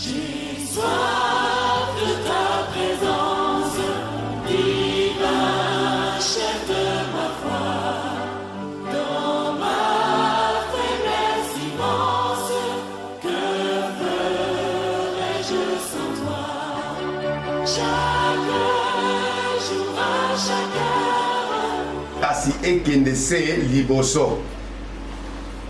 J'ai soif de ta présence, divin chef de ma foi, dans ma faiblesse immense, que ferais-je sans toi? Chaque jour à chaque heure, kasi ekende se liboso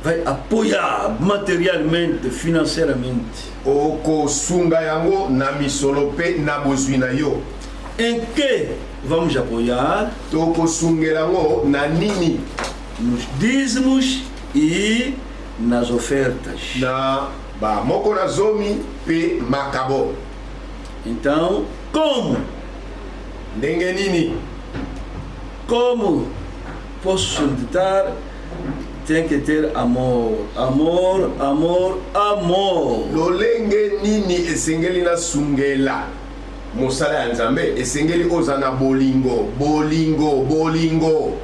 vai apoiar materialmente, financeiramente. okosunga yango na misolo mpe na bozwi na yo. Em que vamos apoiar? Tokosungela yango na nini? Nos dízimos e nas ofertas. Na bamoko na zomi mpe makabo. Então, como? Ndenge nini? Como posso sustentar? Tem que ter amor, amor, amor, amor. Lolenge nini esengeli na sungela mosala ya nzambe esengeli oza na bolingo, bolingo, bolingo.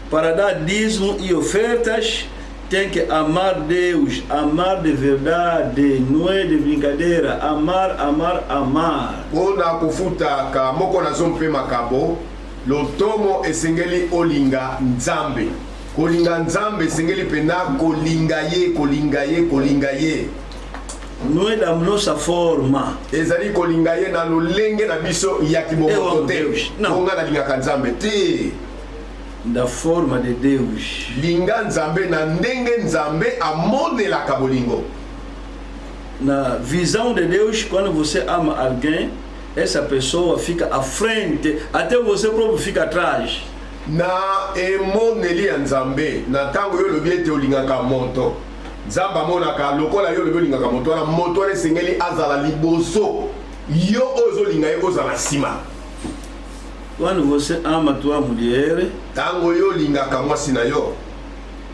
Para dar dízimo e ofertas, tem que amar Deus, amar de verdade, não é de brincadeira. Amar, amar, amar. Mpona kofutaka moko na zo mpe makabo, lotomo esengeli olinga nzambe. Kolinga nzambe esengeli pena kolinga ye, kolinga ye, kolinga ye. Não é da nossa forma. Ezali kolinga ye na lolenge na biso ya kibomoto te. Não. Onga na lingaka nzambe te. Da forma de Deus. Linga nzambe na ndenge nzambe amonelaka bolingo. Na visão de Deus, quando você ama alguém, essa pessoa fica à frente, até você próprio fica atrás. Na emoneli ya nzambe na ntango yo olobi ete olingaka moto, nzambe amonaka lokola yo olobi olingaka moto wana moto wana esengeli azala liboso, yo oyo ozolinga ye ozala nsima. Quando você ama tua mulher, Ntango yo olingaka mwasi na yo,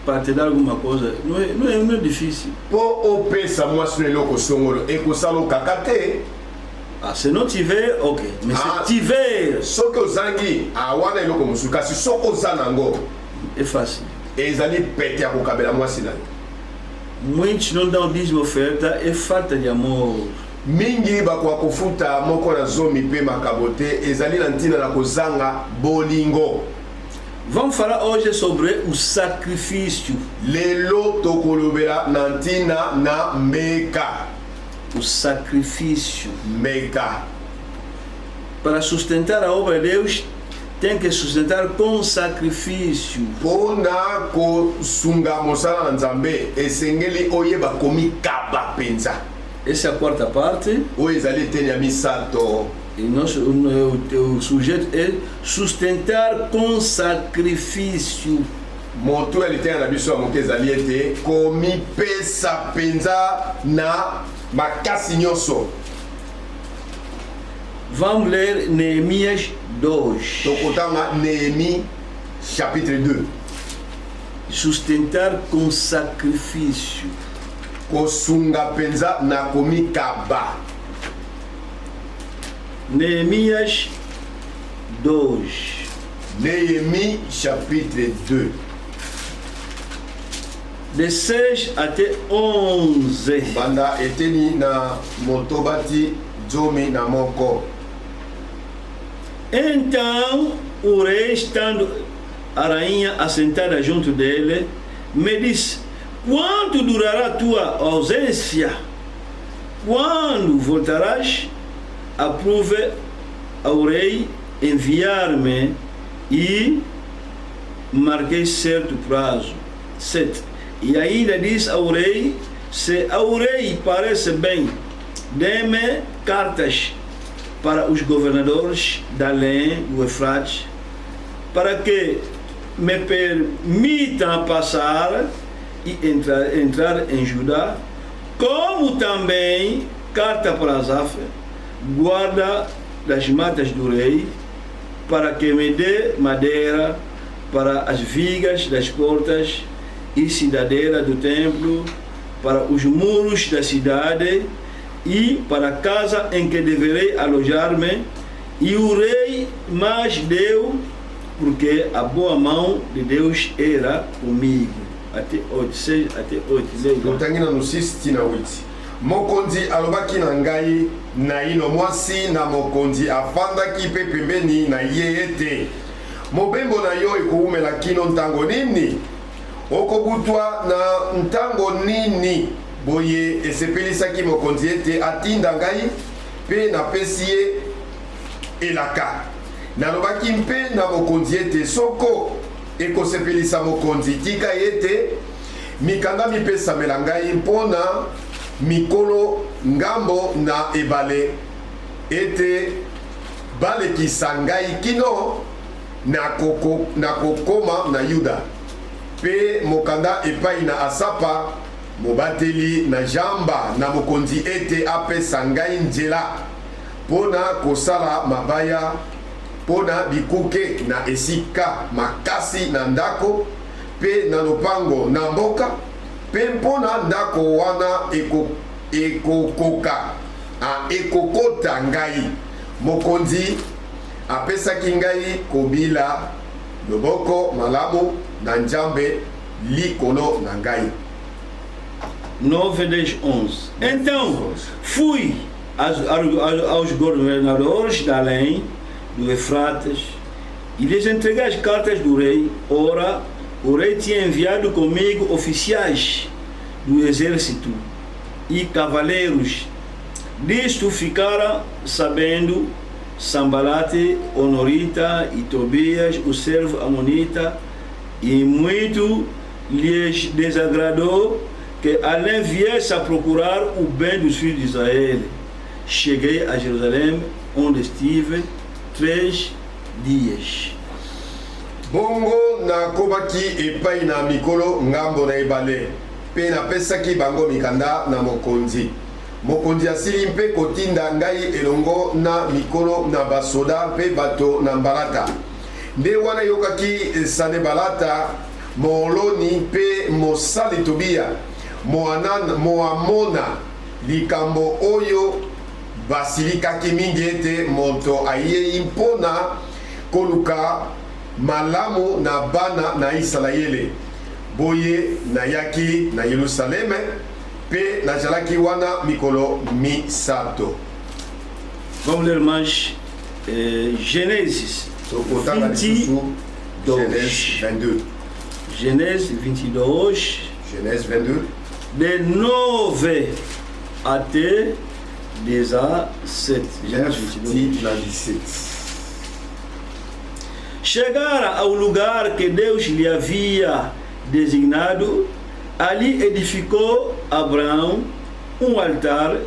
para te dar alguma coisa, não é difícil. mpo opesa mwasi na eloko songolo ekosala okaka te. Ah, se não tiver, ok. Mas se tiver, soki ozangi awana eloko mosusu kasi soki oza nango é fácil. ezali pete ya kokabela mwasi na yo. Muitos não dão dízimo oferta, é falta de amor. Mingi bakoka kofuta moko na zomi mpe makabo te ezali na ntina na kozanga bolingo. Vamos falar hoje sobre o sacrifício. Lelo tokolobela na ntina na meka. O sacrifício. Meka. Para sustentar a obra de Deus, tem que sustentar com sacrifício. Mpona kosunga mosala na nzambe esengeli oyeba komikaba penza. Essa é a quarta parte. Oyo ezali eteni ya misato. E o sujeito é sustentar com sacrifício. Moto ya litenge na biso ya moke ezali ete komipesa penza na makasi nyonso. Vamos ler Neemias 2. Tokotanga Néhémie chapitre 2. Sustentar com sacrifício. Kosunga penza na komikaba. Neemias 2. Néhémie chapitre 2. De 6 até 11. Banda eteni na motobati zomi na moko. Então o rei, estando a rainha assentada junto dele, me disse: quanto durará tua ausência? Quando voltarás? Aprove ao rei enviar-me e marquei certo prazo. 7. E ainda disse ao rei: se ao rei parece bem, dê-me cartas para os governadores da Além do Eufrates, para que me permitam passar e entrar em Judá, como também carta para Asaf, guarda das matas do rei, para que me dê madeira para as vigas das portas e cidadeira do templo, para os muros da cidade e para a casa em que deverei alojar-me. E o rei mais deu, porque a boa mão de Deus era comigo. Até 8, 6 até 8. Totangina no 6 tina 8. mokonzi alobaki na ngai naino mwasi na mokonzi afandaki mpe pembeni na ye ete mobembo na yo ekoumela kino ntango nini okobutwa na ntango nini boye esepelisaki mokonzi ete atinda ngai mpe napesi ye elaka nalobaki mpe na mokonzi ete soko ekosepelisa mokonzi tika ete mikanda mipesamela ngai mpona mikolo ngambo na ebale ete balekisa ngai kino nakokoma na Yuda pe mokanda epai na Asapa mobateli na jamba na mokonzi ete apesa ngai nzela mpona kosala mabaya mpona bikuke na esika makasi na ndako pe na lopango na mboka pe mpona ndako wana ekokota ngai mokonzi apesaki ngai kobila loboko malamu na Nzambe likolo na ngai. 9:11. Então fui aos governadores de além do Eufrates e lhes entreguei as cartas do rei. Ora, o rei tinha enviado comigo oficiais do exército e cavaleiros. Disto ficaram sabendo Sambalate, Honorita e Tobias, o servo amonita, e muito lhes desagradou que além viesse a procurar o bem dos filhos de Israel. Cheguei a Jerusalém, onde estive 3 dias. Bongo na kobaki epai na mikolo ngambo na ebale pe napesaki bango mikanda na mokonzi. Mokonzi asili mpe kotinda ngai elongo na mikolo na basoda mpe bato na mbalata. Nde wana yokaki Sanibalata, Moloni mpe mosali Tobia moamona likambo oyo basilikaki mingi ete moto ayei mpona koluka malamu na bana na Israele. Boye nayaki na Yerusaleme pe nazalaki wana mikolo misato. Vamos ler mais Gênesis 22. Genèse 22. Genèse 22. De 9 até 17. Genèse 17. Chegara ao lugar que Deus lhe havia designado, ali edificou Abraão um altar,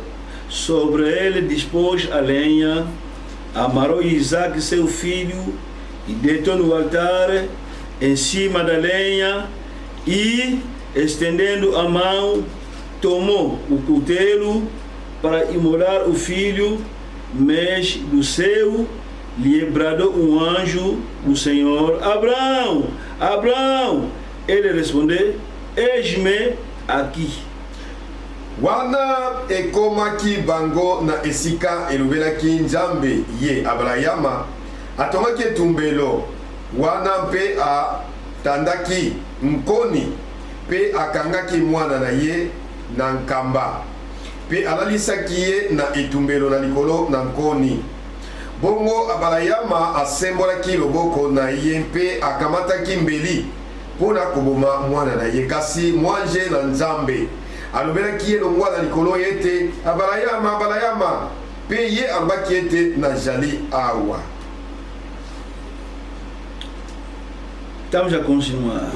sobre ele dispôs a lenha, amarrou Isaac seu filho e deitou no altar em cima da lenha e, estendendo a mão, tomou o cutelo para imolar o filho, mas do céu lhe bradou um anjo do Senhor: Abraão, Abraão! Ele respondeu: eis-me aqui. Wana ekomaki bango na esika elobelaki Nzambe ye Abrahama, atongaki etumbelo wana mpe atandaki nkoni mpe akangaki mwana na ye na nkamba mpe alalisaki ye na etumbelo na likolo na nkoni. Bongo Abrahama asembolaki loboko na ye mpe akamataki mbeli mpona koboma mwana na ye, kasi mwanje na Nzambe alobelaki ye longwa na likolo ete Abrahama, Abrahama, mpe ye alobaki ete nazali awa. Estamos a continuar.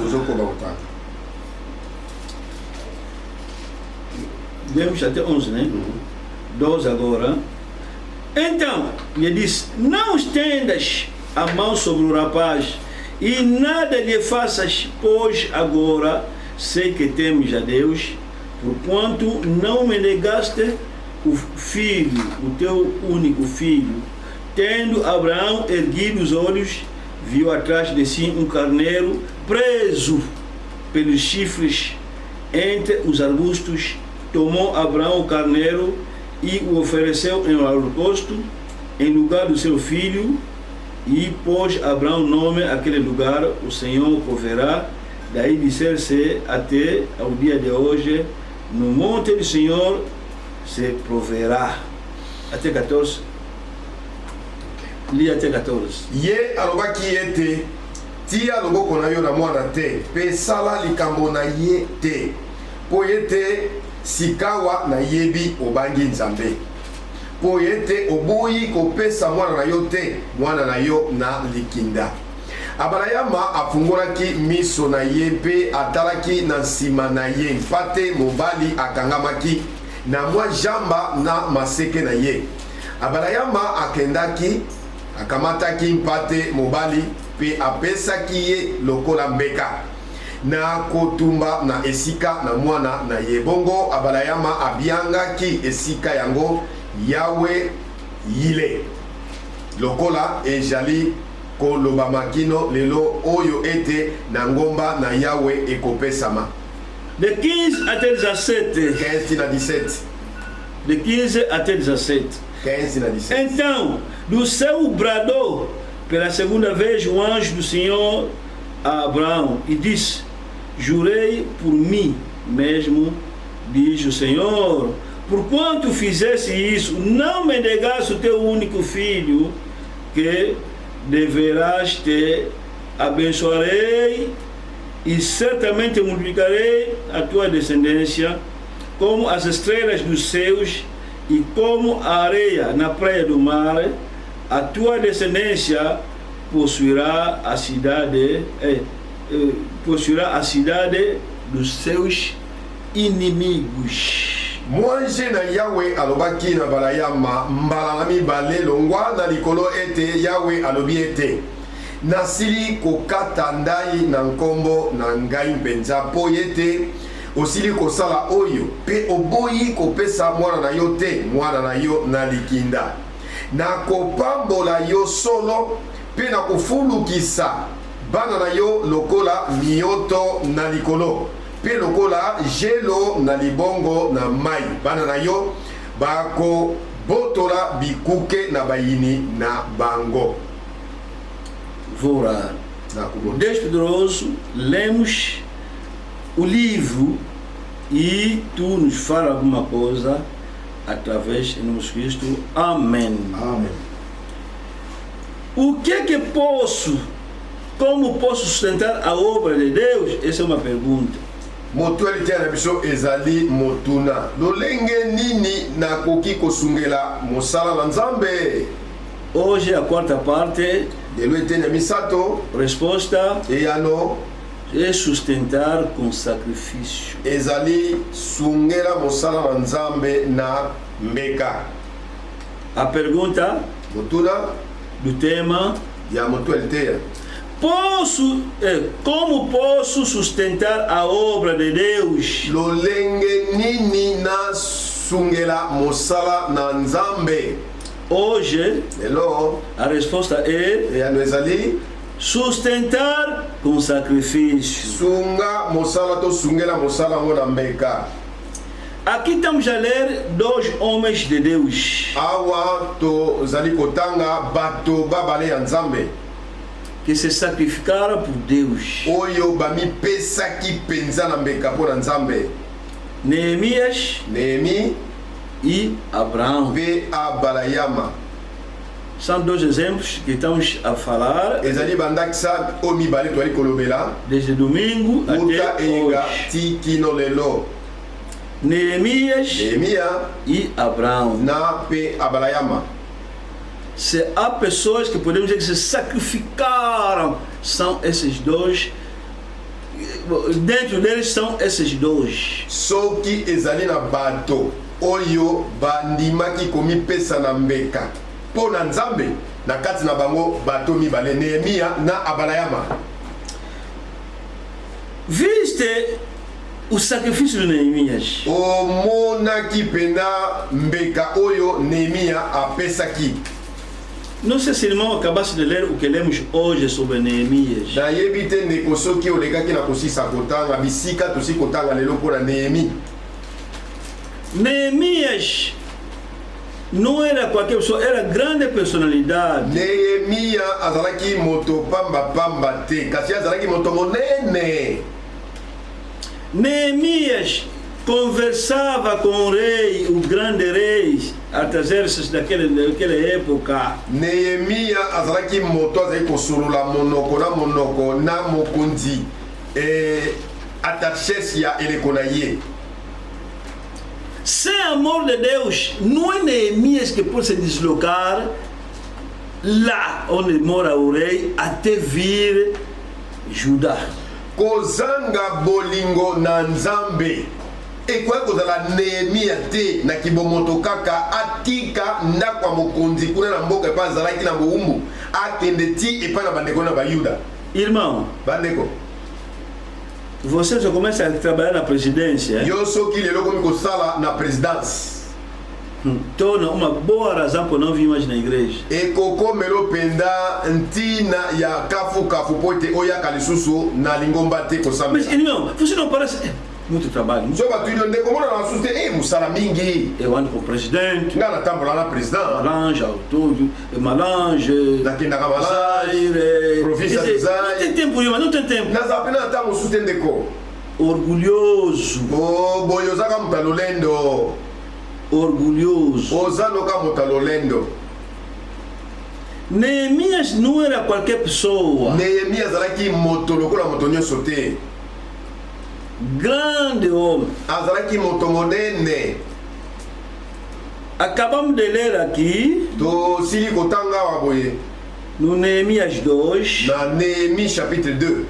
Vemos até 11, né? 12 agora. Então, lhe disse: não estendas a mão sobre o rapaz e nada lhe faças, pois agora sei que temes a Deus, porquanto não me negaste o filho, o teu único filho. Tendo Abraão erguido os olhos, viu atrás de si um carneiro preso pelos chifres entre os arbustos. Tomou Abraão o carneiro e o ofereceu em holocausto em lugar do seu filho, e pôs Abraão nome àquele lugar: o Senhor proverá. Daí disser-se até ao dia de hoje: no monte do Senhor se proverá. Até 14. Lia até 14. Ye alobaki ete tia loboko na yo na mwana te pe sala likambo na ye te po ye te sikawa na yebi obangi nzambe po ye te oboyi kopesa mwana na yo te mwana na yo na likinda. Abrahama afungolaki miso na ye mpe atalaki na nsima na ye mpate mobali akangamaki na mwa jamba na maseke na ye. Abrahama akendaki akamataki mpate mobali pe apesaki ye lokola mbeka na kotumba na esika na mwana na ye. Bongo Abrahama abiangaki esika yango Yawe yile lokola ejali koloba makino lelo oyo ete na ngomba na Yawe ekopesama. De 15 até 17. 15 na 17. De 15 até 17. 15 na 17. Então, do céu bradou pela segunda vez o anjo do Senhor a Abraão e disse: jurei por mim mesmo, diz o Senhor, porquanto fizesse isso, não me negasse o teu único filho, que deverás ter, abençoarei e certamente multiplicarei a tua descendência como as estrelas dos céus e como a areia na praia do mar. A tua descendência possuirá a cidade dos seus inimigos. Mwange na Yawe alobaki na Balayama mbala na mibale longwa na likolo ete Yawe alobi ete nasili kokata ndai na nkombo na ngai mpenza po yete osili kosala oyo pe oboyi kopesa mwana na yo te mwana na yo na likinda na kopambola yo solo pe na kofulukisa bana na yo lokola mioto na likolo pe lokola jelo na libongo na mai. Bana na yo bako botola bikuke na bayini na bango. Vou orar. Deus poderoso, lemos o livro e tu nos fala alguma coisa através de Jesus Cristo. Amém. Amém. O que é que posso, como posso sustentar a obra de Deus? Essa é uma pergunta. Motueli tia na biso ezali motuna lolenge nini na koki kosungela mosala na Nzambe. Hoje a quarta parte. Delo etene misato. Resposta. Eyano. É sustentar com sacrifício. Ezali sungela mosala na Nzambe na mbeka. A pergunta. Motuna. Do tema. Ya motueli tia. Como posso sustentar a obra de Deus? Lolenge nini na sungela mosala na Nzambe. Hoje, a resposta é sustentar com sacrifício. Sunga mosala to sungela mosala ngona mbeka. Aqui estamos a ler dois homens de Deus. Awa to zali kotanga bato babale ya Nzambe. Que se sacrificaram por Deus. Oyo bami pesa ki penza na mbeka po na Nzambe. Neemias, Neemi e Abraão. Pe Abalayama. São dois exemplos que estamos a falar. Ezali bandakisa omi bale to ali kolobela. Desde domingo até hoje. Tikino lelo. Neemias e Abraão. Na pe Abalayama. Se há pessoas que podemos dizer que se sacrificaram, são esses dois. Dentro deles são esses dois. Soki ezali na bato oyo bandimaki komi pesa na mbeka po na Nzambe na kati na bango bato mibale Nehemia na Abalayama. Viste o sacrifício de Neemias. Omonaki pena mbeka oyo Nehemia apesaki. Não sei se irmão acabasse de ler o que lemos hoje sobre Neemias. Na yebite ndeko soki olekaki na kosisa kotanga bisika tosi kotanga lelo mpona Nehemi. Neemias não era qualquer pessoa, era grande personalidade. Nehemia azalaki moto pamba te kasi azalaki moto monene. Neemias conversava com o rei, o grande rei Artaxerxes daquela época. Nehemia azalaki moto azali kosolola monoko na mokonzi Artaxerxes ya eleko na ye. Sem amor de Deus, não é Neemias que pode se deslocar lá onde mora o rei até vir Judá. Kozanga bolingo na Nzambe ekoya kozala Nehemia te na kibomoto kaka atika ndako ya mokonzi kuna na mboka epa azalaki na bowumbu akende ti epa na bandeko na bayuda. Irmão, bandeko, você já começa a trabalhar na presidência. Yo soki lelo komi kosala na présidence. Torna uma boa razão para não vir mais na igreja. Ekokomelo penda ntina ya kafu pote oyaka lisusu na lingomba te Mas, kosambela. irmão, você não parece... muito trabalho. So batuyo ndeko mona na sute musala mingi. Eu ando com o presidente. Nga na tambola na président. Malange, tudo. Malange. Nakendaka Malange. Província de Zaire. Não tem tempo, irmão, não tem tempo. Naza pena ta musute ndeko. Orgulhoso. Oh, boyozaka mutalolendo. Orgulhoso. Ozanoka mutalolendo. Neemias não era qualquer pessoa. Neemias azalaki moto lokola moto nyonso te. Grande homem. Azalaki moto monene. Acabamos de ler aqui Tosili kotanga awa boye no Neemias 2, na Néhémie chapitre 2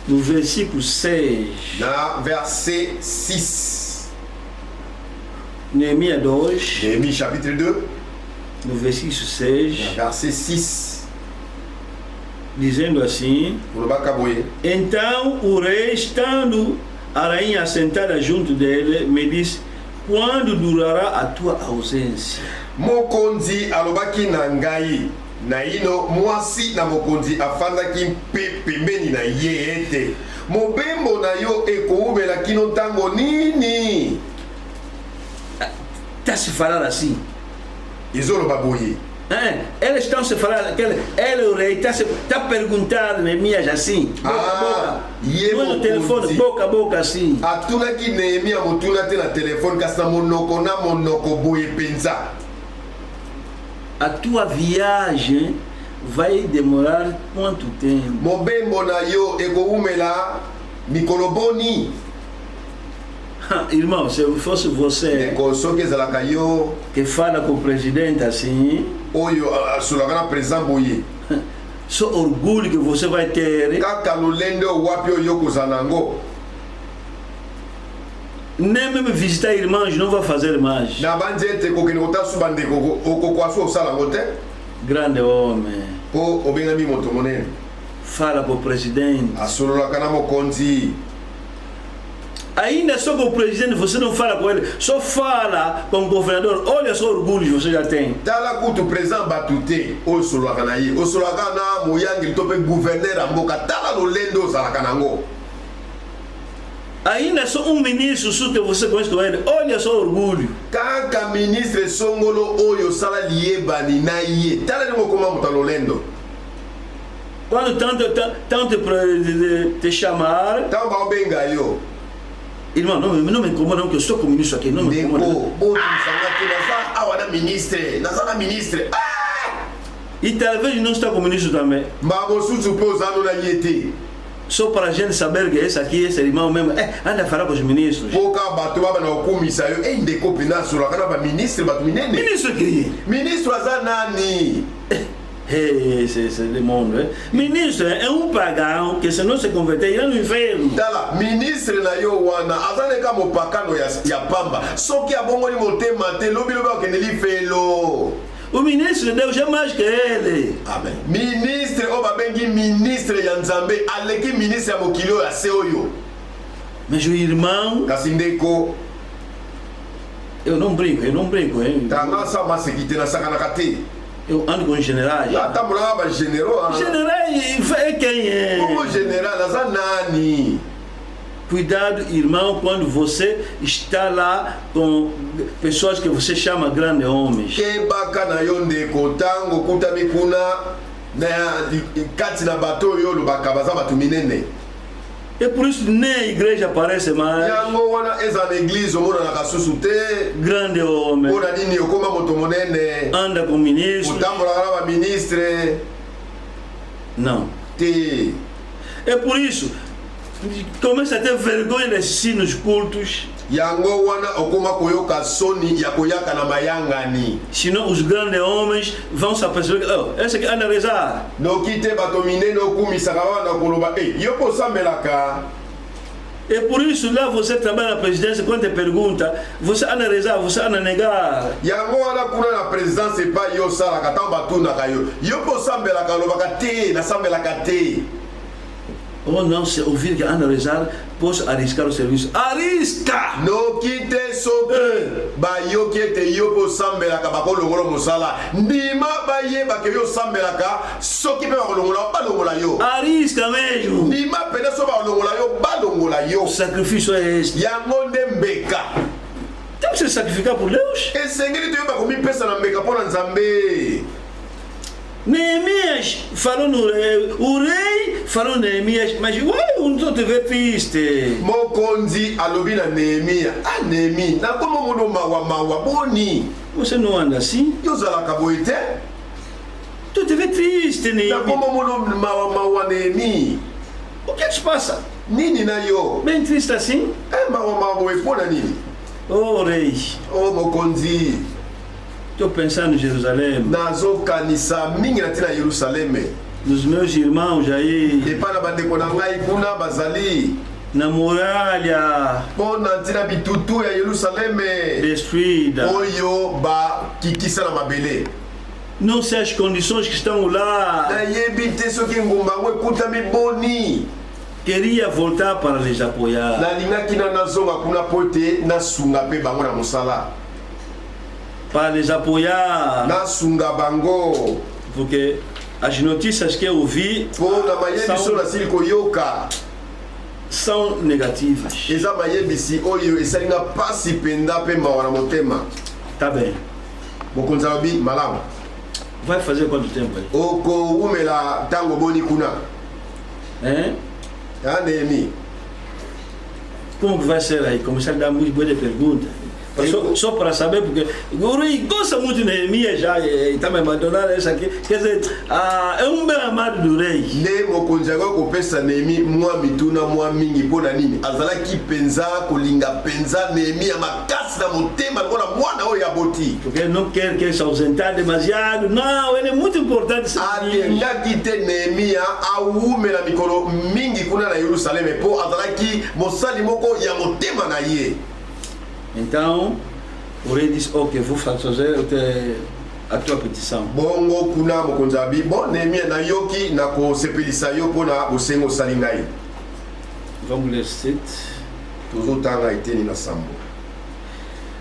no versículo 6. na verset 6. Neemias 2, Néhémie chapitre 2 no versículo 6, na verset 6. dizendo assim: Kulobaka boye então o rei, estando a rainha sentada junto dele, me disse: quando durará a tua ausência? mokonzi alobaki na ngai na ino mwasi na mokonzi afandaki pembeni na ye ete mobembo na yo ekoumela kino ntango nini. Está se falando assim. Ezoloba boye Eles estão se falando, ele, o rei, está perguntando Neemias assim, boca a boca. Não é no telefone, boca a boca assim. atunaki Nehemia motuna te na telefone kasi na monoko boye penza. A tua viagem vai demorar quanto tempo? Mobembo na yo ekoumela mikolo boni. Irmão, se fosse você Eko soki ezalaka yo que fala com o presidente assim, oyo asolaka na président boye só orgulho que você vai ter. kaka lolendo wapi oyo kozala nango. Nem mesmo visitar irmãos não vai fazer mais. Na bandi ete kokende kotasu bandeko okokwasu osala yango te Grande homem, mpo obengami moto monene fala para o presidente. asololaka na mokonzi. Ainda só com o presidente você não fala com ele, só fala com o governador. Olha só o orgulho que você já tem. tala kutu président batu te oyo osololaka na ye osololaka na moyangeli to mpe guverner ya mboka. Tala lolendo ozalaka nango. Ainda só um ministro só que você conhece com ele. Olha só o orgulho. kaka ministre songolo oyo osala liyebani na ye. Tala ndenge okoma moto ya lolendo. Quando tanto te chamar, ntango baobenga yo irmão, não me incomoda não, que eu estou com o ministro aqui, não me ndeko incomoda. botumisanga te naza awa na ministre naza na ministre. E talvez não está com o ministro também. mbaa mosusu mpe ozano na ye te Só para a gente saber que esse aqui, esse irmão mesmo, anda a falar com os ministros. mpo kaka bato baba na kokumisa yo ndeko mpena asololaka na baministre bato minene. Ministro que ministre aza nani? esse mundo, ministro é um pagão que se não se converter irá no inferno. tala ministre na yo wana aza neka mopakano ya pamba soki abongoli motema te lobi lobi akendeli felo. O ministro de Deus é mais que ele. Amen. Ministre oyo babengi ministre ya nzambe aleki ministre ya mokili oyo ase oyo. Mas o irmão, kasi ndeko eu não brinco, hein? tanga asa maseki te nasakanaka te. Eu ando com generais. atambolaka bagénéraux. Generais é quem é? Como général aza nani? Cuidado, irmão, quando você está lá com pessoas que você chama grandes homens. kebaka na yo ndeko ntango okutami kuna na kati na bato oyo olobaka baza bato minene. E por isso nem a igreja aparece mais. yango wana eza na église omonanaka susu te Grande homem. mpona nini okóma moto monene Anda com ministros. otambolaka na baministre Não. te. É por isso, começa a ter vergonha de assistir nos cultos. yango wana okóma koyoka soni ya koyaka na mayangani Senão os grandes homens vão se aperceber que oh, esse aqui anda a rezar. noki te bato minene okumisaka wana koloba yo mpo osambelaka. É por isso lá você trabalha na presidência, quando te pergunta, você anda a rezar, você anda a negar. yango wana kuna na présidence epai yo osalaka ntango batundaka yo mpo osambelaka olobaka te nasambelaka te. Ou não, se ouvir que anda a rezar, posso arriscar o serviço. Arrisca! noki te soki bayoki ete yo mpo osambelaka bakolongola mosala ndima bayebake yo osambelaka soki mpe bakolongola balongola yo. Arrisca mesmo! ndima pene so balongola yo balongola yo. O sacrifício é este. yango nde mbeka Temos que se sacrificar por Deus. esengeli toyeba komipesa na mbeka mpo na nzambe. Neemias falou no rei, o rei falou no Neemias, mas uai, eu não estou te ver triste. mokonzi alobi na nehemia nehemi nakoma mono mawa boni Você não anda assim? yozalaka boye te Tu te vê triste, Neemias. nakoma mono mawa nehemi O que se passa? nini na yo Bem triste assim? mawa boye mpo na nini. Oh, rei, o mokonzi estou pensando em Jerusalém, nazokanisa mingi na ntina yerusaleme nos meus irmãos aí, epai na bandeko na ngai kuna bazali na muralha mpo na ntina bitutu ya yerusaleme destruída. oyo bakikisa na mabele. Não sei as condições que estão lá. nayebi te soki ngumba yango ekutami boni. Queria voltar para lhes apoiar. nalingaki na nazonga kuna mpo ete nasunga mpe bango na mosala Para lhes apoiar. nasunga bango Porque as notícias que eu vi mpo na mayebiso nasili koyoka são negativas. eza mayebisi oyo esalinga pasi mpenza mpe mawa na motema. Tá bem. mokonzi alobi malamu Vai fazer quanto tempo aí? okowumela ntango boni kuna Hein? nehemi. Como que vai ser aí? Começar a dar muito boa de pergunta. Só para saber, porque o rei gosta muito de Neemias já, e está me abandonando essa aqui. Quer dizer, é bem amado do rei. nde mokonzi akoki kopesa nehemi mwa mituna mwa mingi mpo na nini azalaki mpenza kolinga mpenza nehemi ya makasi na motema lokola mwana oyo aboti. Porque ele não quer que se ausentar demasiado. Não, ele é muito importante. alingaki te nehemia awumela mikolo mingi kuna na yerusaleme mpo azalaki mosali moko ya motema na ye. Então, o rei disse, ok, vou fazer a tua petição. bongo kuna mokonzi abi bon nehemia nayoki na kosepelisa yo mpo na bosengo osali ngai. Vamos ler 7. tozotanga eteni na sambo.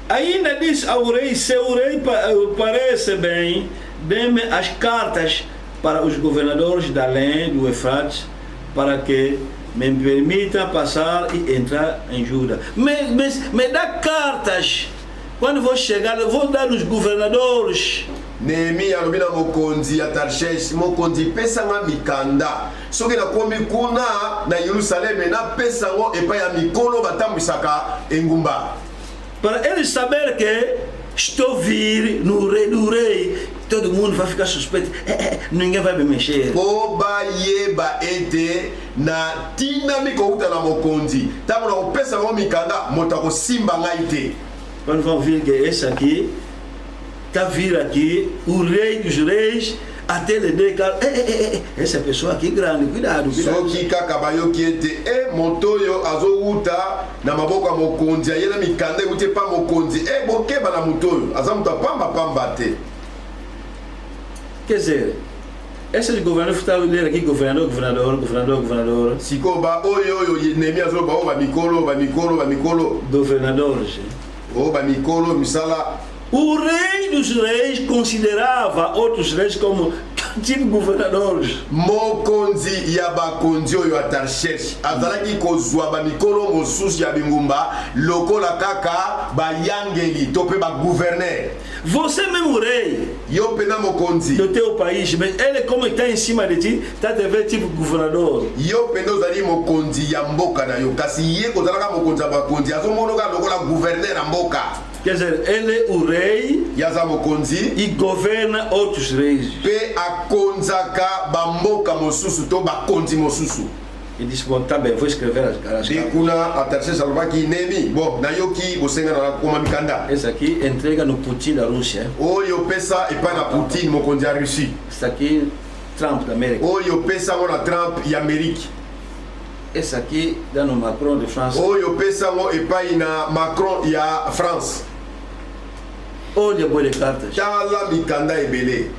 Ainda disse ao rei, se o rei parece bem, dê-me as cartas para os governadores da além do Eufrates, para que me permitam passar e entrar em Judá. Me dá cartas. Quando vou chegar, eu vou dar nos governadores. nehemia alobi na mokonzi ya tarshesh mokonzi pesanga mikanda soki nakomi kuna na yerusaleme napesa yango epai ya mikolo batambwisaka engumba. Para eles saberem que estou vir no rei do rei, todo mundo vai ficar suspeito. Ninguém vai me mexer. mpo bayeba ete na ntina mikouta na mokonzi ntango na kopesa bango mikanda moto akosimba ngai te. Quando vão ver que esse aqui está vir aqui, o rei dos reis, até ele declara, essa pessoa aqui grande, cuidado, cuidado. soki kaka bayoki ete moto oyo azowuta na maboko ya mokonzi aye na mikanda euti epa mokonzi bokeba na moto oyo aza moto apambapamba te. Quer dizer, esses governadores que estão lendo aqui, governador, sikoyo oyo nehemia azoloba oyo bamikolo governadores. oyo bamikolo misala. O rei dos reis considerava outros reis como type gouverneur. mokonzi ya bakonzi oyo Atarchèse azalaki kozwa bamikolo mosusu ya bingumba lokola kaka bayangeli to pe bagouverneur. Você mesmo rei, Yo pena mokonzi do teu país, mas ele como está em cima de ti, está devendo tipo governador. yo pena ozali mokonzi ya mboka na yo kasi ye kozalaka mokonzi ya bakonzi azomonoka lokola gouverneur na mboka. Quer dizer, ele é o rei Yaza mokonzi e governa outros reis. pe akonzaka bamboka mosusu to bakonzi mosusu. Ele disse, bom, tá bem, vou escrever as caras. De kuna Atarchèse alobaki Nehemi bon nayoki bosenga na koma mikanda Esse aqui entrega no Putin da Rússia. oyo pesa epai na Poutine mokonzi ya Russie Esse aqui, Trump da América. oyo pesa ngo na Trump ya Amérique Esse aqui dá no Macron de França. oyo pesa ngo epai na Macron ya France. Olha a boa de cartas. Tala mikanda ebele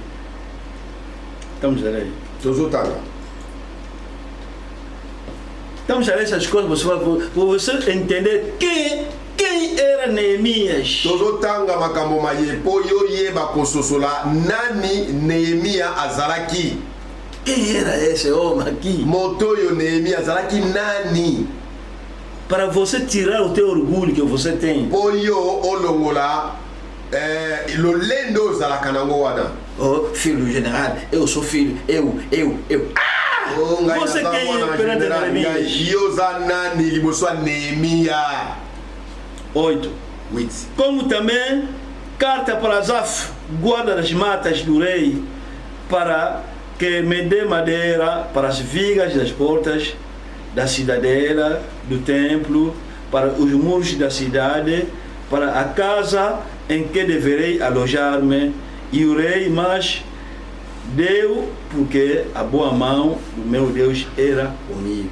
Estamos a ler. tozotanga Estamos a ler essas coisas para você entender quem era Neemias. tozotanga makambo maye po yo yeba kososola nani Nehemia azalaki. Quem era esse homem aqui? Moto oyo Nehemia azalaki nani Para você tirar o teu orgulho que você tem. po yo olongola lolendo ozalaka nango wana. Oh, filho do general, eu sou filho, eu. Oh, ngai Você naza quem é mwana perante general, Neemias? ngai yo oza nani liboso ya Nehemia. 8. 8. Como também carta para Asaf, guarda das matas do rei, para que me dê madeira para as vigas das portas da cidadela, do templo, para os muros da cidade, para a casa em que deverei alojar-me. E o rei mas deu, porque a boa mão do meu Deus era comigo.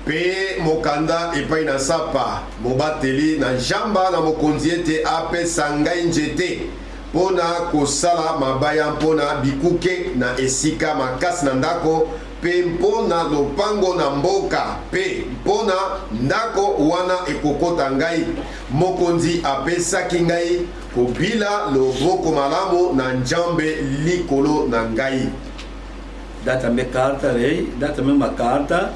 Pe mokanda epai na sapa mobateli na jamba na mokonzi ete apesa ngai nzete mpona kosala mabaya mpona bikuke na esika makasi na ndako pe mpona lopango na mboka pe mpona ndako wana ekokota ngai. Mokonzi apesaki ngai kobila loboko malamu na njambe likolo na ngai. Dá também carta, rei, dá também uma carta.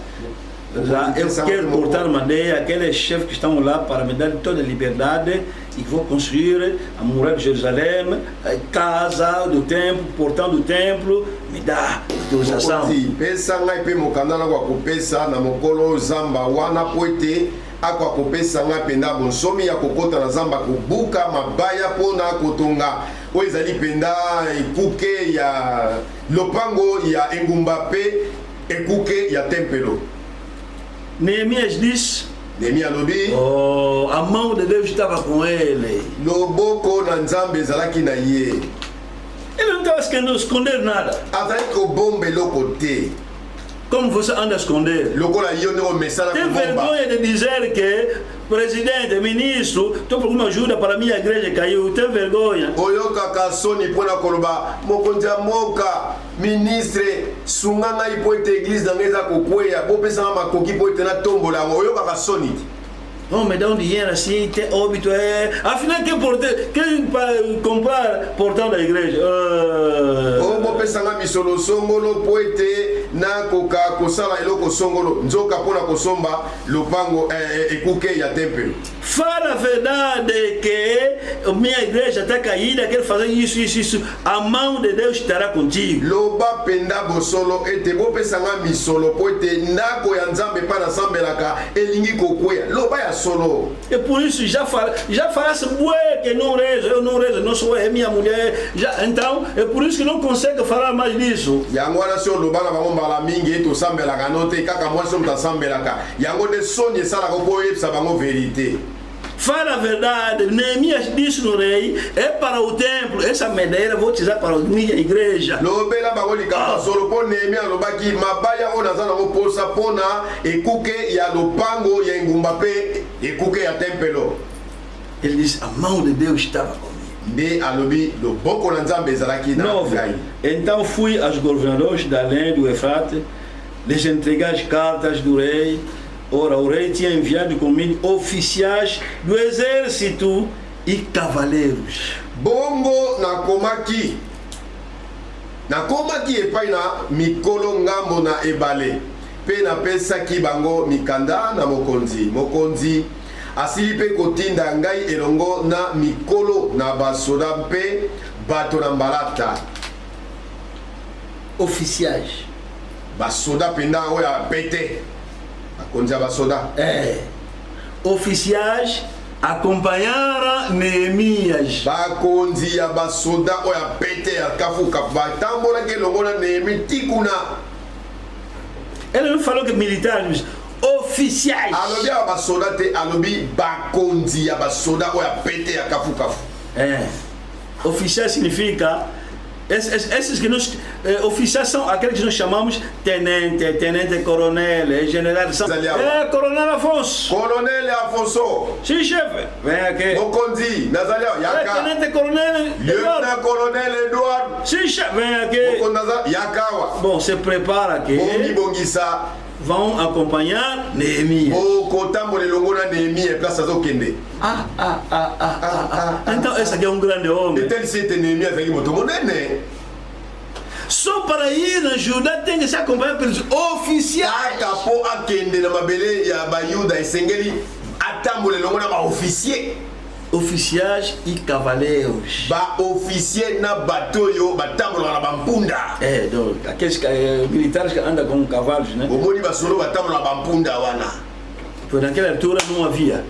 Já eu quero cortar madeira, aqueles chefes que estão lá para me dar toda a liberdade e vou construir a muralha de Jerusalém, a casa do templo, portão do templo, me dá autorização. Mokonzi pesa ngai pe mokanda na kwa kopesa na mokolo zamba wana po ete akwa kopesa ngai penda bonsomi ya kokota na zamba kobuka mabaya mpona kotonga oyo ezali penda ekuke ya lopango ya engumba pe ekuke ya tempelo. Neemias disse, Nehemia alobi oh, a mão de Deus estava com ele. loboko na nzambe ezalaki na ye, Ele não estava querendo esconder nada. azalaki kobomba eloko te Como você anda a esconder? lokola yo nde omesana Tem kobomba. vergonha de dizer que presidente, ministro, estou procurando ajuda para a minha igreja caiu. Tem vergonha? oyokaka soni mpona koloba mokonzi ya mboka ministre sunga ngai po ete eglise na ngai eza kokweya bopesanga makoki po ete natombola yango oyokaka soni te. Oh, me dá dinheiro assim, tem óbito, é. Afinal, quem comprar portão da igreja? o bopesanga misolo songolo po ete nakoka kosala eloko songolo nzoka mpona kosomba lopango ekuke ya tempelo. Fala a verdade que a minha igreja está caída, quero fazer isso. A mão de Deus estará contigo. loba penda bosolo ete bopesanga misolo po ete ndako ya nzambe mpa nasambelaka elingi kokweya loba ya solo. E por isso já falasse bué que não rezo, eu não rezo, não sou é minha mulher. Já, então, é por isso que não consegue falar mais disso. yango wana si oloba na bango mbala mingi ete osambelaka no te kaka mwasi oyo moto asambelaka yango nde soni esalaka po oyebisa bango verite. Fala a verdade, Neemias disse no rei, é para o templo, essa madeira vou utilizar para a minha igreja. lobela bango likambo solo mpo Nehemia alobaki mabaya oyo naza nango mposa mpona ekuke ya lopango ya engumba mpe ekuke ya tempelo. Ele disse, a mão de Deus estava comigo. nde alobi loboko na nzambe ezalaki na 9. ngai. Então fui aos governadores da além do Efrate, lhes entreguei as cartas do rei. Ora, o rei tinha enviado comigo oficiais do exército e cavaleiros. bongo nakomaki nakomaki epai na mikolo ngambo na ebale mpe napesaki bango mikanda na mokonzi asili mpe kotinda ngai elongo na mikolo na basoda mpe bato na mbalata. Officiage. Basoda penda oyo apete bakonzi ya basoda. Officiage acompanhara Neemias. Bakonzi ya basoda oyo apete ya kafuka batambolaki elongo na Neemi tikuna. Ele não falou que militares, oficiais. Alobi ya basoda te alobi bakonzi ya basoda oyo apete ya kafukafu. Oficiais significa esses que nós oficiais são aqueles que nós chamamos tenente, coronel, general. Coronel Afonso. Coronel Afonso. Sim, chefe. Vem aqui. Mokonzi, Nazalia, Yaka. Tenente coronel. Lieutenant colonel Edouard. Sim, chefe. Vem aqui. Yakawa. Bon, se prepara aqui. Bongi Bongissa. Vão acompanhar Neemias. Kotambo longo na Neemias place azokende. Então esse aqui é um grande homem. Então ele sente Neemias aqui moto monene. Só para ir na Judá tem que se acompanhar pelos oficiais. Kapo akende na mabele ya bayuda esengeli atambo longo na ba officier. Oficiais e cavaleiros. Ba officier na batoyo batambo na bampunda. Donc aqueles militares que andam com cavalos, né? Omoni basolo batambo na bampunda wana. Por naquela altura não havia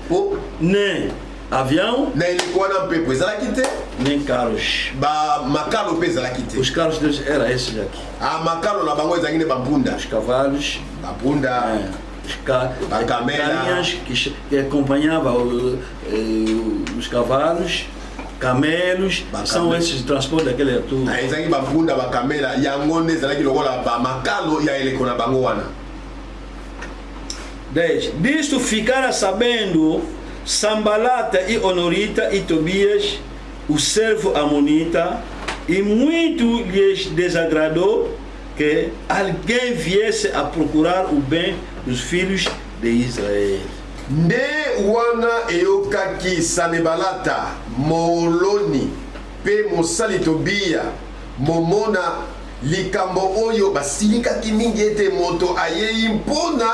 nem avião, nem helicóptero pepo ezalaki te, nem carros. Ba makalo pe ezalaki te. Os carros deles eram esses aqui. Makalo na bango ezalaki ne bampunda. Os cavalos, bampunda. Caminhas que acompanhavam os cavalos, camelos, são esses transportes daquele altura. Ezalaki bampunda, bacamela, yango nde ezalaki lokola ba makalo ya eleko na bango wana. 10. Disto ficara sabendo Sambalata e Honorita e Tobias, o servo amonita, e muito lhes desagradou que alguém viesse a procurar o bem dos filhos de Israel. Nde wana eyokaki Sanebalata, Moloni, pe mosali Tobia, momona likambo oyo basilikaki mingi ete moto ayei mpona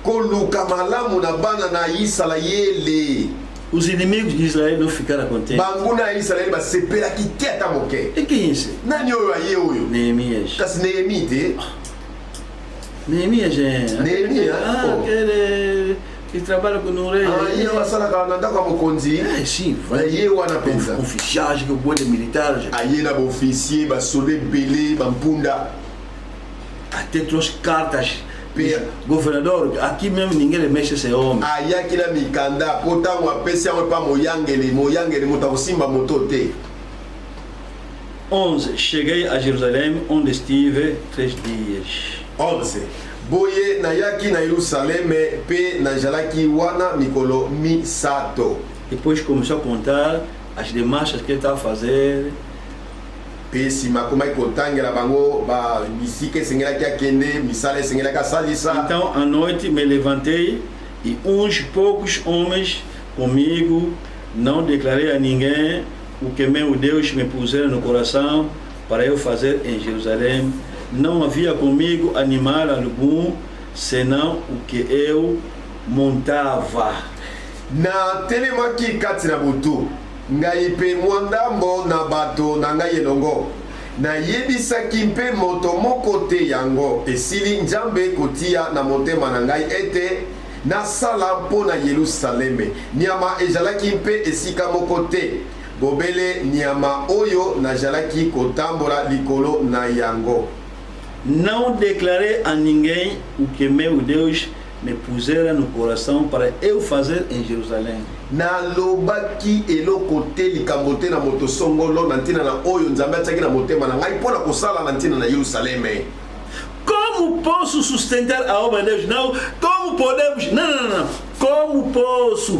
koluka malamu na bana na Israele. Os inimigos de Israel não ficaram contentes. Banguna Israel basepelaki te ata moke. E quem é esse? Nani oyo aye oyo? Neemias. Kasi Neemi te. Neemias é. Neemias? Aquele que trabalha com o rei. Ele asalaka na ndako ya mokonzi. Sim, aye wana penza. Oficiais que o boi de militares. Aye na officier, basole belé, bampunda. Até trouxe cartas. Governador, aqui mesmo ninguém mexe esse homem. Ayaki na mikanda, potango apesi yango pa moyangeli mutakosimba moto te. 11. Cheguei a Jerusalém, onde estive 3 dias. 11. Boye nayaki na Yerusaleme pe najalaki wana mikolo misato. Depois começou a contar as demarches que ele estava a fazer. Então à noite me levantei e uns poucos homens comigo, não declarei a ninguém o que meu Deus me pusera no coração para eu fazer em Jerusalém. Não havia comigo animal algum, senão o que eu montava. Na telemaki kati na butu ngai pe mwandambo na bato na ngai elongo na yebisaki mpe moto moko te yango esili Nzambe kotia na motema na ngai ete nasala mpo na Yerusaleme. Nyama ezalaki mpe esika moko te, bobele nyama oyo najalaki kotambola likolo na yango. Não declarei a ninguém o que meu Deus me pusera no coração para eu fazer em Jerusalém. Na lobaki eloko te likambo te na moto songolo na ntina na oyo Nzambe atiaki na motema na ngai mpona kosala na ntina na Yerusaleme. Como posso sustentar a obra de Deus? Não. Como podemos? Não. Como posso.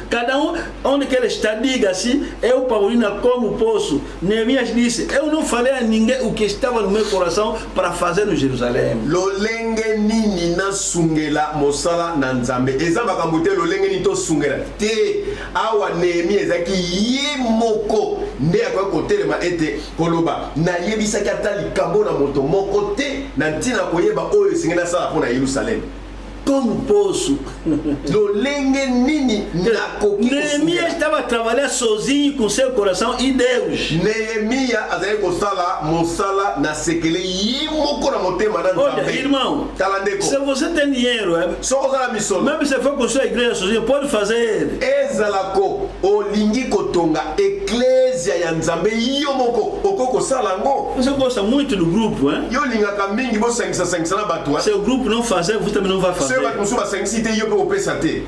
Cada um, onde que ele está, diga assim, eu, Paulina, como posso. Neemias disse, eu não falei a ninguém o que estava no meu coração para fazer no Jerusalém. Lolenge nini na sungela mosala na nzambe. Eza makambo te lolenge nini to sungela. Te awa Neemia ezaki ye moko nde akoki kotelema ete koloba nayebisaki ata likambo na moto moko te na ntina koyeba oyo esengeli asala mpo na Yerusalem. Como posso? Lolenge nini nakoki Neemias estava a trabalhar sozinho com seu coração e Deus. Neemia azali kosala mosala na sekele ye moko na motema na Olha, nzambe. irmão, Tala ndeko. se você tem dinheiro, Soko ozala misolo. mesmo se for com sua igreja sozinho, pode fazer. Ezalako olingi kotonga eklesia ya nzambe yo moko oko kosala ngo. Você gosta muito do grupo, hein? Yo lingaka mingi bosangisa na bato. Se o grupo não fazer, você também não vai fazer. Se bato mosusu basangisi te yo mpe kopesa te.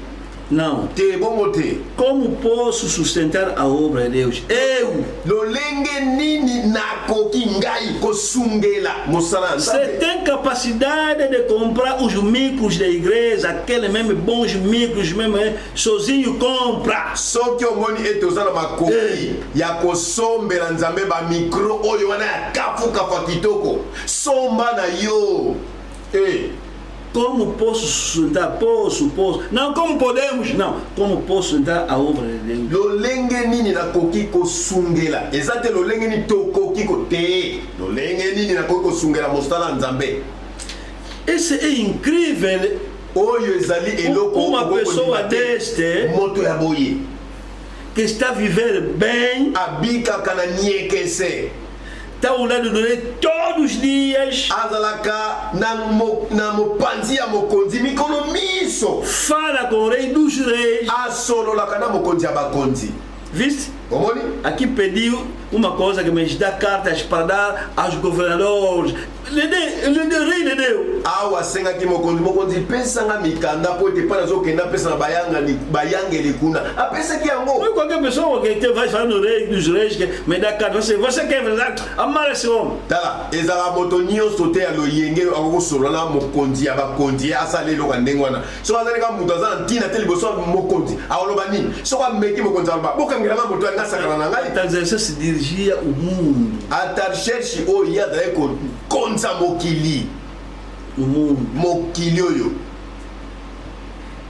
Não. Te bongo te. Como posso sustentar a obra de Deus? Eu. Lolenge nini nakoki ngai kosungela mosala Você nzambe. tem capacidade de comprar os micros da igreja, aqueles mesmo bons micros, mesmo sozinho compra. Soki omoni ete oza na makoki ya kosombela nzambe bamikro oyo wana ya kafukafa kitoko somba na yo. Como posso sustentar? Posso. Não, como podemos? Não. Como posso sustentar a obra de Deus? Lolenge nini nakoki kosungela eza te lolenge nini tokoki kote lolenge nini nakoki kosungela mosala nzambe. Esse é incrível. Oyo ezali eloko Uma pessoa deste moto ya boye que está a viver bem, abikaka na niekese está ao lado dele todos os dias, azalaka na mopanzi ya mokonzi mikolo miso fala com o rei dos reis. asololaka na mokonzi ya bakonzi. Viste? Omoni? Aqui pediu uma coisa que me dá cartas para dar aos governadores. O rei lhe deu. Awa asengaki mokonzi pesanga mikanda po ete mpa nazokenda pesa na bayangeli kuna apesaki yango. Não é qualquer pessoa que vai falar no rei dos reis que me dá carta. Você quer verdade? Amar esse homem. Tala ezala moto nyonso te ya loyenge akokosolola na mokonzi ya bakonzi asala eloko ndenge wana soki azali kaka moto aza na ntina te liboso ya mokonzi akoloba nini soki ameki mokonzi aloba bokangelanga moto alingi asakana na ngai. Artaxerxes se dirigia ao mundo. Artaxerxes oyo ye azali kokonza mokili oyo.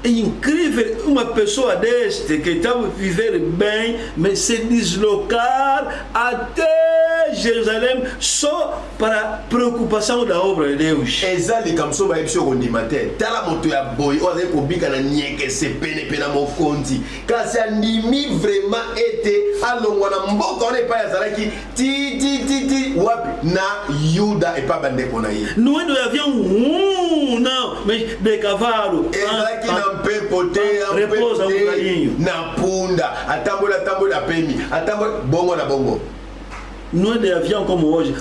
É incrível uma pessoa deste que estava a viver bem, mas se deslocar até Jerusalém só para preocupação da obra de Deus. Eza likambo so bayebi so kondima te tala moto ya boye oyo azali kobika na niekese pene na mokonzi kasi andimi vraiment ete alongwa na mboka wana epai azalaki ti wapi na Yuda epai bandeko na ye. Não é do avião, não, mas de cavalo. Ezalaki na mpepo te na punda atambola pemi atambola bongo na bongo. Não é de avião como hoje.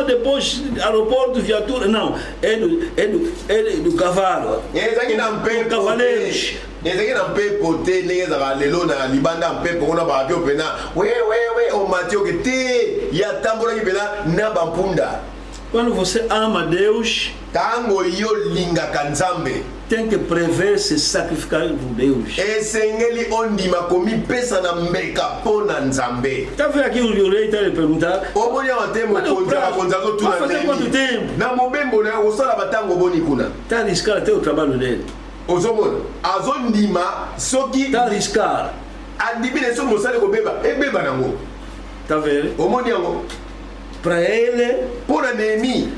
Depois aeroporto, viatura. Não, é do cavalo. Ezalaki na mpepo Cavaleiros. ezalaki na mpepo te ndenge ezalaka lelo na libanda mpepo kuna baavio mpena we omatioke te yatambolaki mpena na bampunda. Quando você ama Deus, tango yo lingaka nzambe tem que prever se sacrificar por Deus. esengeli ondima komipesa na mbeka mpo na nzambe. Tá vendo aqui o rei está lhe perguntar? omoni awa te mokonzi azotuna Vai fazer quanto tempo? na mobembo na kosala batango boni kuna Está a arriscar até o trabalho dele. ozomona azondima soki Está a arriscar. andimi na soki mosali kobeba ebeba nango. Tá vendo? omoni yango Para ele, mpo na Neemi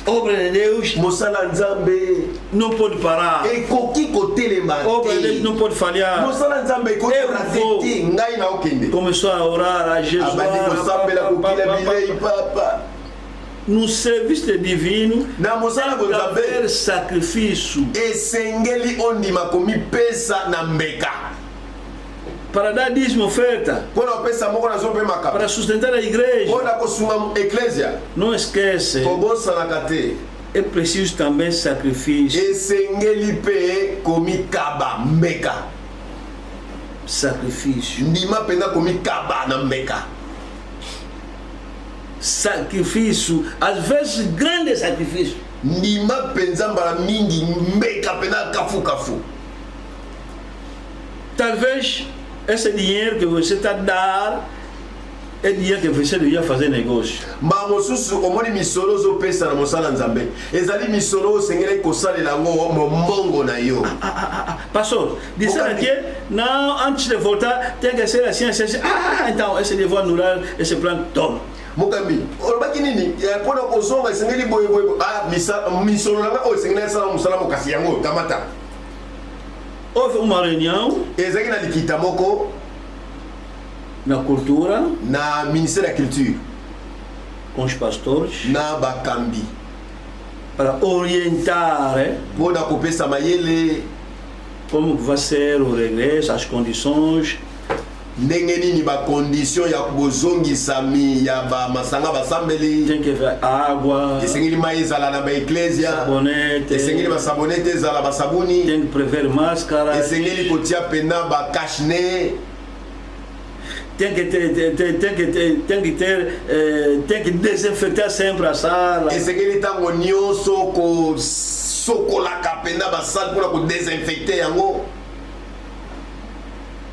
obra de Deus mosala nzambe não pode parar. ekoki kotelema Obra de Deus te não pode falhar. mosala nzambe ekoki Eu korate vou. te ngai na okende Começou a orar a Jesus. abandi kosambela kokila bilei papa No serviço divino, na mosala tem que konzambe haver sacrifício esengeli ondima komipesa na mbeka para dar dízimo oferta, mpo na kopesa moko nazopemaka para sustentar a igreja. mpo na kosunga eklesia Não esquece, kobosanaka te é preciso também sacrifício. esengeli mpe komikaba mbeka Sacrifício. ndima mpenza komikaba na mbeka Sacrifício, às vezes grande sacrifício. ndima penza mbala mingi mbeka pena kafu. Talvez esse dinheiro que você está a dar é dinheiro que você devia fazer negócio. Mba mosusu omoni misolo zo pesa na mosala nzambe. Ezali misolo sengele kosalela ngo mongo na yo. Pastor, disseram que não, antes de voltar tem que ser assim. Então esse devo anular esse plano todo. Mukambi, olobaki nini? Pona kozonga sengeli boye. Misolo na o sengele sala musala mokasi yango tamata. Houve uma reunião ezaki na likita moko na cultura, na ministère da culture, com os pastores, na bakambi, para orientar pona kopesa mayele como vai ser o regresso, as condições, ndenge nini ba condition ya bozongisami ya ba masanga basambeli. tem que haver água, esengeli mai ezala na ba ecclesia, sabonete, esengeli ba sabonete ezala ba sabuni, tem que prever máscara, esengeli kotia pena ba cache-nez, tem que desinfectar sempre a sala. esengeli tango nyonso ko sokolaka pena ba sala pona ko desinfecter yango.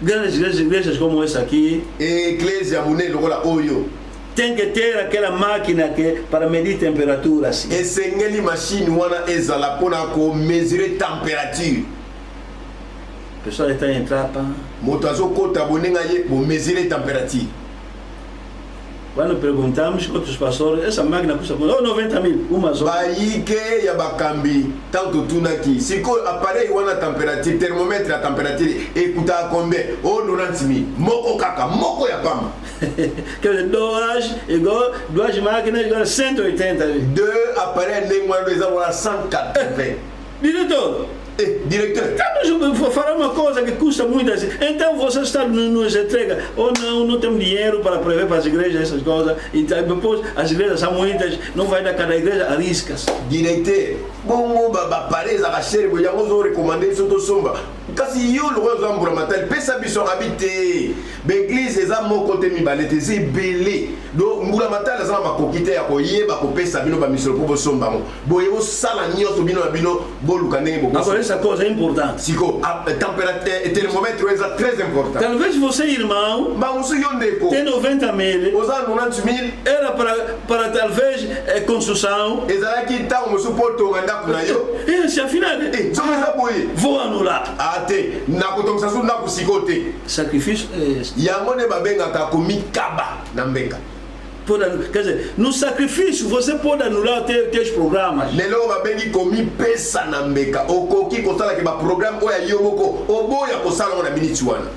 Grandes igrejas como essa aqui Eclésia munene lokola oyo tem que ter aquela máquina que para medir temperatura assim. esengeli machine wana ezala pona ko mesurer température. O pessoal está a entrar para Moto azokota bonenga ye bo mesurer température. quando perguntamos quantos pastores, essa máquina custa 90 mil, uma só. Bayike ya bakambi tanto tunaki siko appareil wana température thermomètre ya température ekuta combien 90 000 moko kaka moko ya pamba. Quer dizer, duas máquinas igual a 180 mil. Deux appareils ndenge wana eza wana 180. Diretor, Direteur, estamos a falar uma coisa que custa muito assim. Então você está nos entrega, ou não temos dinheiro para prever para as igrejas essas coisas. Então depois as igrejas são muitas, não vai dar cada igreja arrisca-se. directeur bongo bapare ezaka chere boye yango ozorekomande biso tosomba kasi yo lokwa ozambula matali pesa biso abite baeglise eza moko te mibale te eza ebele do mbula matali aza na makoki te ya koyeba kopesa bino bamisolo mpo bosomba ngo boye bosala nyonso bino na bino boluka ndenge Agora essa coisa é importante. siko température thermomètre eza très important. Talvez você, irmão, bangoso yo ndeko tem 90 mil, oza 90 000 era para talvez construção. ezalaki ntango mosusu mpo tonga ndako na yo E se afinal, soki eza boye vou anular. te nakotongisa so ndako siko te Sacrifício é este. yango nde babengaka komikaba na mbeka. Quer dizer, no sacrifício você pode anular teus programas. lelo babengi komipesa na mbeka okoki kosalaki baprogramme oyo ya yo moko oboya kosala ngo na miniti wana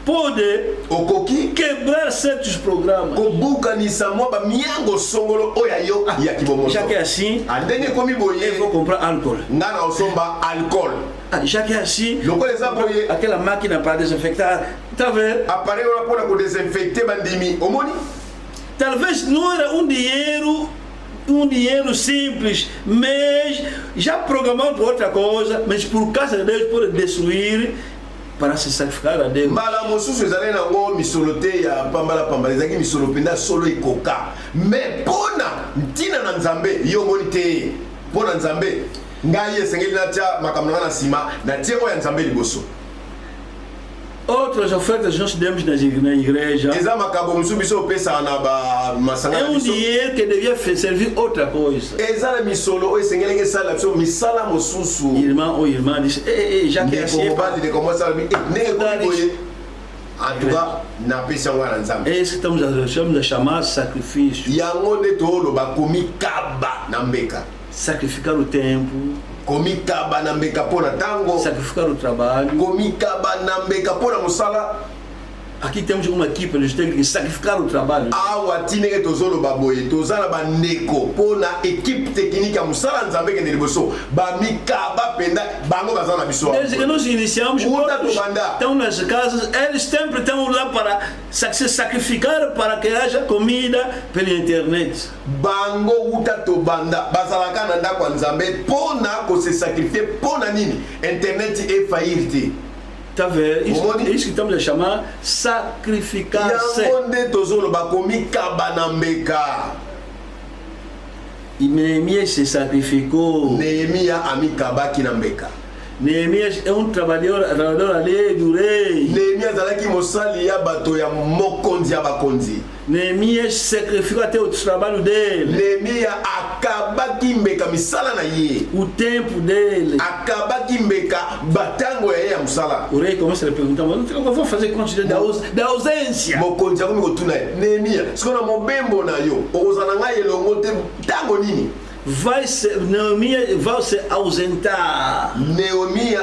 Pode okoki quebrar certos programas. kobukanisa mwa bamiango songolo oyo ya yo ya kibomoto. Já que é assim, ndenge ekomi boye eu vou comprar álcool. nga na osomba alcool Já que é assim, lokola eza boye aquela máquina para desinfectar, tá vendo? appareil wana mpona kodesinfecte bandimi omoni. Talvez não era um dinheiro simples, mas já programado por outra coisa, mas por causa de Deus pode destruir para se sacrificar a Deus. mbala mosusu ezali nango misolo te ya pambala ezalaki misolo mpenza solo ekoka me mpona ntina na nzambe yo omoni te mpona nzambe ngai esengeli natia makambo na nga na nsima natie oyo ya nzambe liboso. Outras ofertas nós demos na igreja. eza makambo mosusu biso opesaka na bamasanga É na um biso dinheiro que devia servir outra coisa. eza na misolo oyo esengelaki esala biso misala mosusu. Irmão ou irmã disse, já que é assim, ndeko ndeko mwasala ndenge ekomi boye en tout cas napesi yango na nzambe. é isso que estamos a chamar sacrifício. yango nde toloba komikaba na mbeka. Sacrificar o tempo, komikaba na mbeka mpona ntango, sacrificar o trabalho. komikaba na mbeka mpona mosala. Aqui temos uma equipe, eles têm que sacrificar o trabalho. awa ti ndenge tozoloba boye toza na bandeko mpona ekipe teknike ya mosala nzambe ekende liboso bamikaba mpenza bango baza na biso Desde que nós iniciamos, Uta todos tobanda. estão nas casas, eles sempre estão lá para se sacrificar para que haja comida pela internet. bango uta tobanda bazalaka na ndako ya nzambe mpona kose sakrifie mpona nini internet efaillir te. Tá vendo? Omoni. É isso que estamos a chamar sacrificar-se. yango nde tozoloba komikaba na mbeka. Néhémie se sacrifié. Nehemia amikabaki na mbeka. Néhémie est un travailleur allé du rei. Nehemia azalaki mosali ya bato ya mokonzi ya bakonzi. Néhémie sacrifié au travail d'elle. Nehemia akabaki mbeka misala na ye. Au temple d'elle. Akabaki mbeka batango ya ye ya musala. O rei commence à pergunter, mais on va faire continuer d'ausência. Mokonzi akomi kotuna ye. Nehemia, sikoyo na mobembo na yo, okozala ngai elongo te tango nini? Néhémie va se ausentar. Nehemia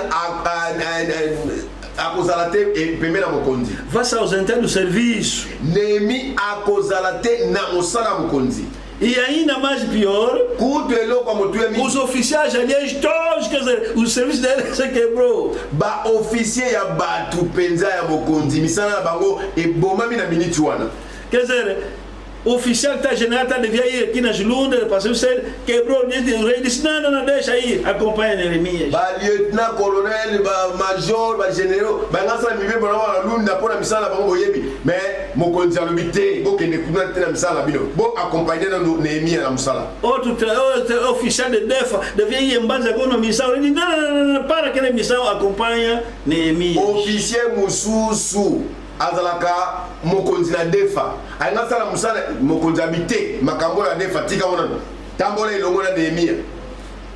akozala te pembeni na mokonzi. Va se ausentar do serviço. Nehemi akozala te na mosala mokonzi. E ainda mais pior, kutu eloko ya motu ya os oficiais aliás todos, quer dizer, o serviço dele se quebrou. ba officier ya batu penza ya mokonzi misala na bango ebomami na miniti wana. Quer dizer, o oficial que está general devia ir aqui nas lundas, passou ser quebrou o rei disse não, deixa aí, acompanha Neemias. Ba lieutenant colonel, ba major, ba généraux, ba ngasa mibe bona wana lunda pona misala bango boyebi, mais mokonzi alobi te bokende kuna te na misala bino. Bo accompagner na Nehemia na musala. Outro oficial de DEFA devia ir em base com a missão, ele disse não, para aquele missão acompanha Neemias. Officier mususu azalaka mokonzi na defa ainga sala musala mokonzi habite makambo na defa tika wana tambola elongo na Nehemia.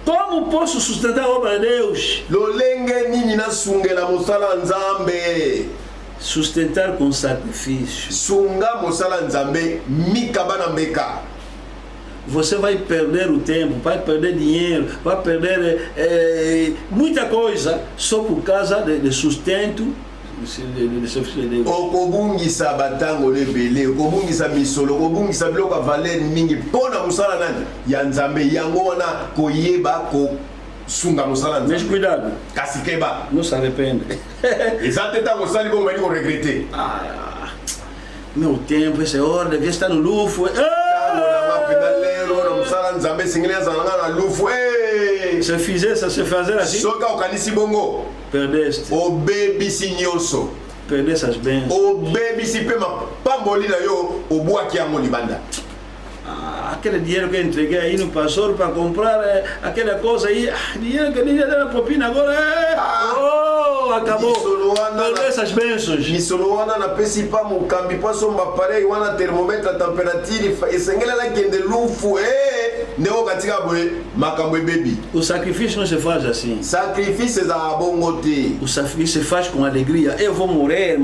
Como posso sustentar a obra de Deus? Lolenge nini nasungela musala nzambe? Sustentar com sacrifício. Sunga musala nzambe mikaba na mbeka. Você vai perder o tempo, vai perder dinheiro, vai perder muita coisa só por causa de sustento. Okobungisa batango lebele, okobungisa misolo, okobungisa biloko ya valeur mingi pona musala nani ya nzambe yango wana koyeba ko sunga musala nzambe. Mas cuidado. Kasi keba. Não se arrepende. Exato, tá musala bom mais regretter. Meu tempo, essa hora devia estar no lufo. Se fizer, se fazer assim, perdeste. Obebisi nyonso. Perdeste as bênçãos. Obebisi pema pamboli na yo obuaki yango libanda. Aquele dinheiro que eu entreguei aí no pastor para comprar aquela coisa aí, dinheiro que eu devia dar na propina agora acabou. Perdeu essas bênçãos. Misoloana na pesipa mukambi paso mbaparei wana termomètre temperature esengela la kende lufu ndeko katika boye makambo bebi. O sacrifício não se faz assim. Sacrifício za bongo te. O sacrifício se faz com alegria. Eu vou morrer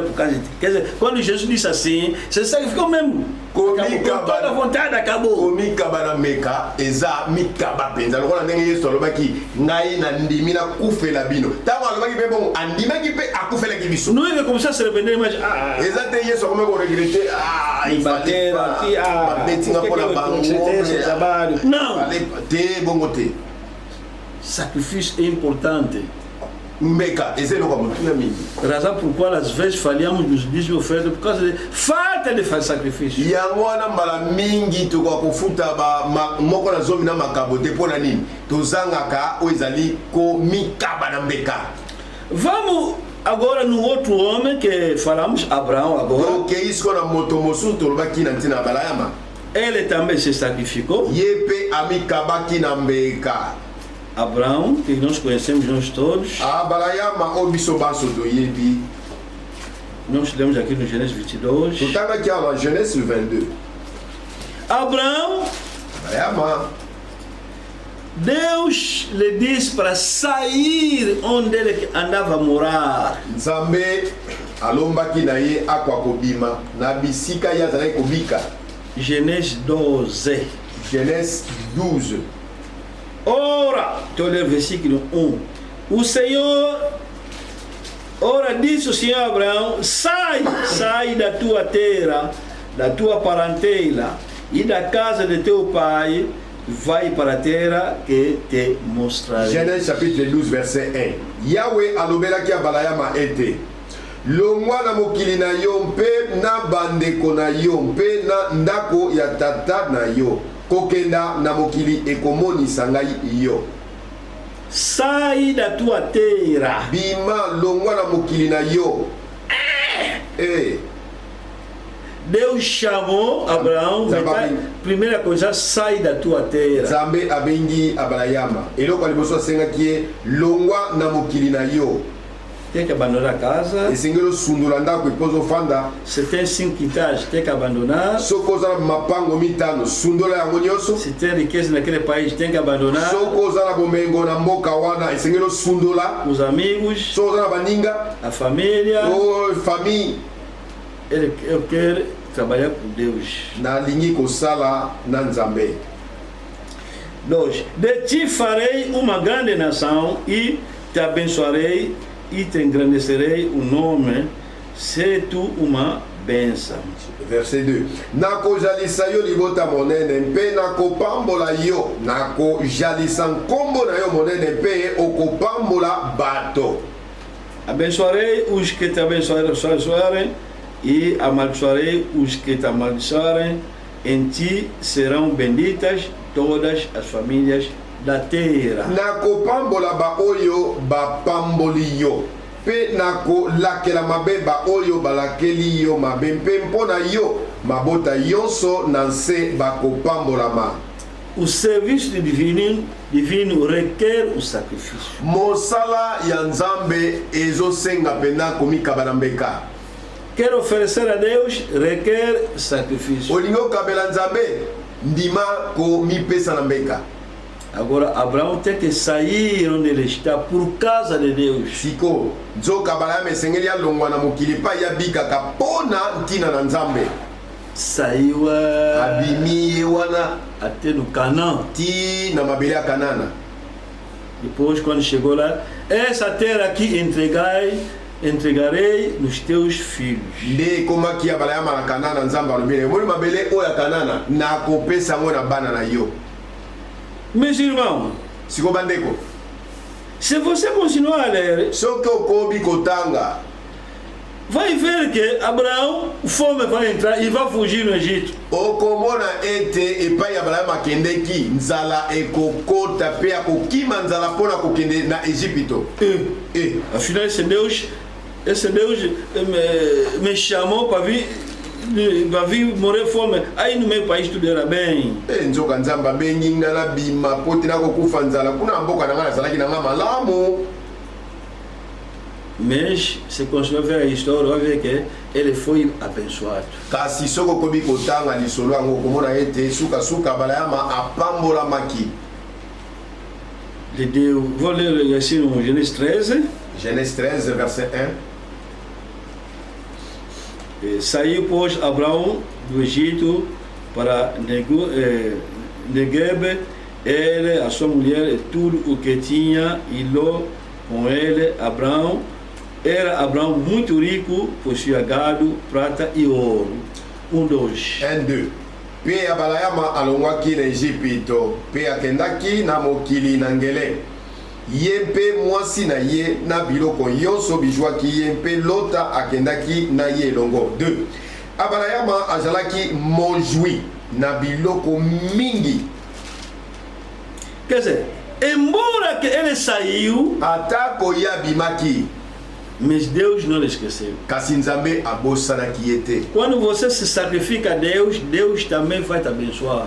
por causa de ti. Quer dizer, quando Jesus disse assim, você sacrificou mesmo. Com toda a vontade acabou. Komika bana meka eza mikaba penza lokola ndenge Yesu alobaki ngai na ndimi na kufela bino. Tango alobaki pe bon andimaki pe akufela ki biso. Nous il va commencer à se repentir mais ezate Yesu comme ko regretter il fallait pas betinga pour la bango. Non. Te bongo te. Sacrifício é importante. Meka, esse é o que razão por qual às vezes falhamos nos dízimos e ofertas por causa de falta de sacrifício. Yangwana mbala mingi to kwa kufuta ba moko na zomi na makabo te pona nini tozangaka oizali ko mikaba na mbeka. Vamos agora no outro homem que falamos, Abraão agora. Donc isso na moto mosu to lobaki na ntina balayama. Ele também se sacrificou. Yepe amikabaki na mbeka. Abraão, que nós conhecemos nós todos. Balayama obiso baso do yebi. Nós lemos aqui no Gênesis 22. Tutanga aqui a Gênesis 22. Abraão, Balayama. Deus lhe disse para sair onde ele andava a morar. Nzambe alombaki na ye akwa kobima na bisika ya zalaki kobika. Gênesis 12. Gênesis 12. Ora, estou lendo o versículo 1. O Senhor, ora disse o Senhor a Abraão: sai da tua terra, da tua parentela e da casa de teu pai, vai para a terra que te mostrarei. Genèse chapitre 12 verset 1. Yahweh alobelaki ya Balayama ete longwa na mokili na yo mpe na bandeko na yo mpe na ndako ya tata na yo kokenda na mokili ekomonisa ngai yo. Sai da tua terra. Bima longwa na mokili na yo. Deus chamou Abraão, primeira coisa, sai da tua terra. Nzambe abengi Abraham. Eloko ya liboso asengaki ye longwa na mokili na yo. Tem que abandonar a casa. Esengeli osundula ndako epoza ofanda. Se tem 5 étages, tem que abandonar. Soki oza na mapango mitano sundola yango nyonso. Se tem riqueza naquele país, tem que abandonar. Soki oza na bomengo na mboka wana esengeli osundola. Os amigos. Soki oza na baninga. A família. Famille. Eu quero trabalhar com Deus. Nalingi kosala na Nzambe. 2. De ti farei uma grande nação e te abençoarei e te engrandecerei o nome, se tu uma bênção. Verset 2. Nakojalisa yo libota monene mpe nakopambola yo. Nakojalisa nkombo na yo monene mpe okopambola bato. Abençoarei os que te abençoarem e amaldiçoarei os que te amaldiçoarem. Em ti serão benditas todas as famílias da terra. Nakopambola ba oyo bapamboli yo. Pe nakolakela mabe ba oyo balakeli yo mabe mpe mpona yo mabota yonso na nse bakopambolama. O serviço divino requer o sacrifício. Mosala ya Nzambe ezosenga pena komikaba na mbeka. Quer oferecer a Deus requer sacrifício. Olingo kabela Nzambe ndima komipesa na mbeka. Agora Abraão tem que sair onde ele está por causa de Deus. Siko nzoka Abraham esengeli alongwa na mokili pa ya bikaka pona ntina na Nzambe. Saiu abimi wana até no Canaã. Ti na mabele ya Kanana. Depois quando chegou lá, essa terra aqui entregarei nos teus filhos. Nde komaki ya Abraham na Kanana Nzambe alobile moni mabele oya Kanana nakopesa ngo na bana na yo. Meus irmãos, se você continuar a ler, vai ver que Abraão, fome vai entrar e vai fugir no Egito. Afinal, esse Deus me chamou para vir morrer fome. Aí no meu país tudo era bem. Mas se continuar a ver a história, vai ver que ele foi abençoado. De Deus, vou ler assim no Gênesis 13. Gênesis 13, verset 1. Saiu, pois, Abraão do Egito para Negueb, ele, a sua mulher e tudo o que tinha, e Ló com ele. Era Abraão muito rico, possuía gado, prata e ouro. 1, 2. 1, 2. Pe Abrahama alongwaki na Egipito, pe akendaki na mokili na ngele. Ye mpe mwasi na ye na biloko yonso bijwaki ye mpe Lota akendaki na ye elongo. 2. Abrahama azalaki mojwi na biloko mingi. Quer dizer, embora que ele saiu, atako ye abimaki, mas Deus não lhe esqueceu. Quando você se sacrifica a Deus, Deus também vai te abençoar.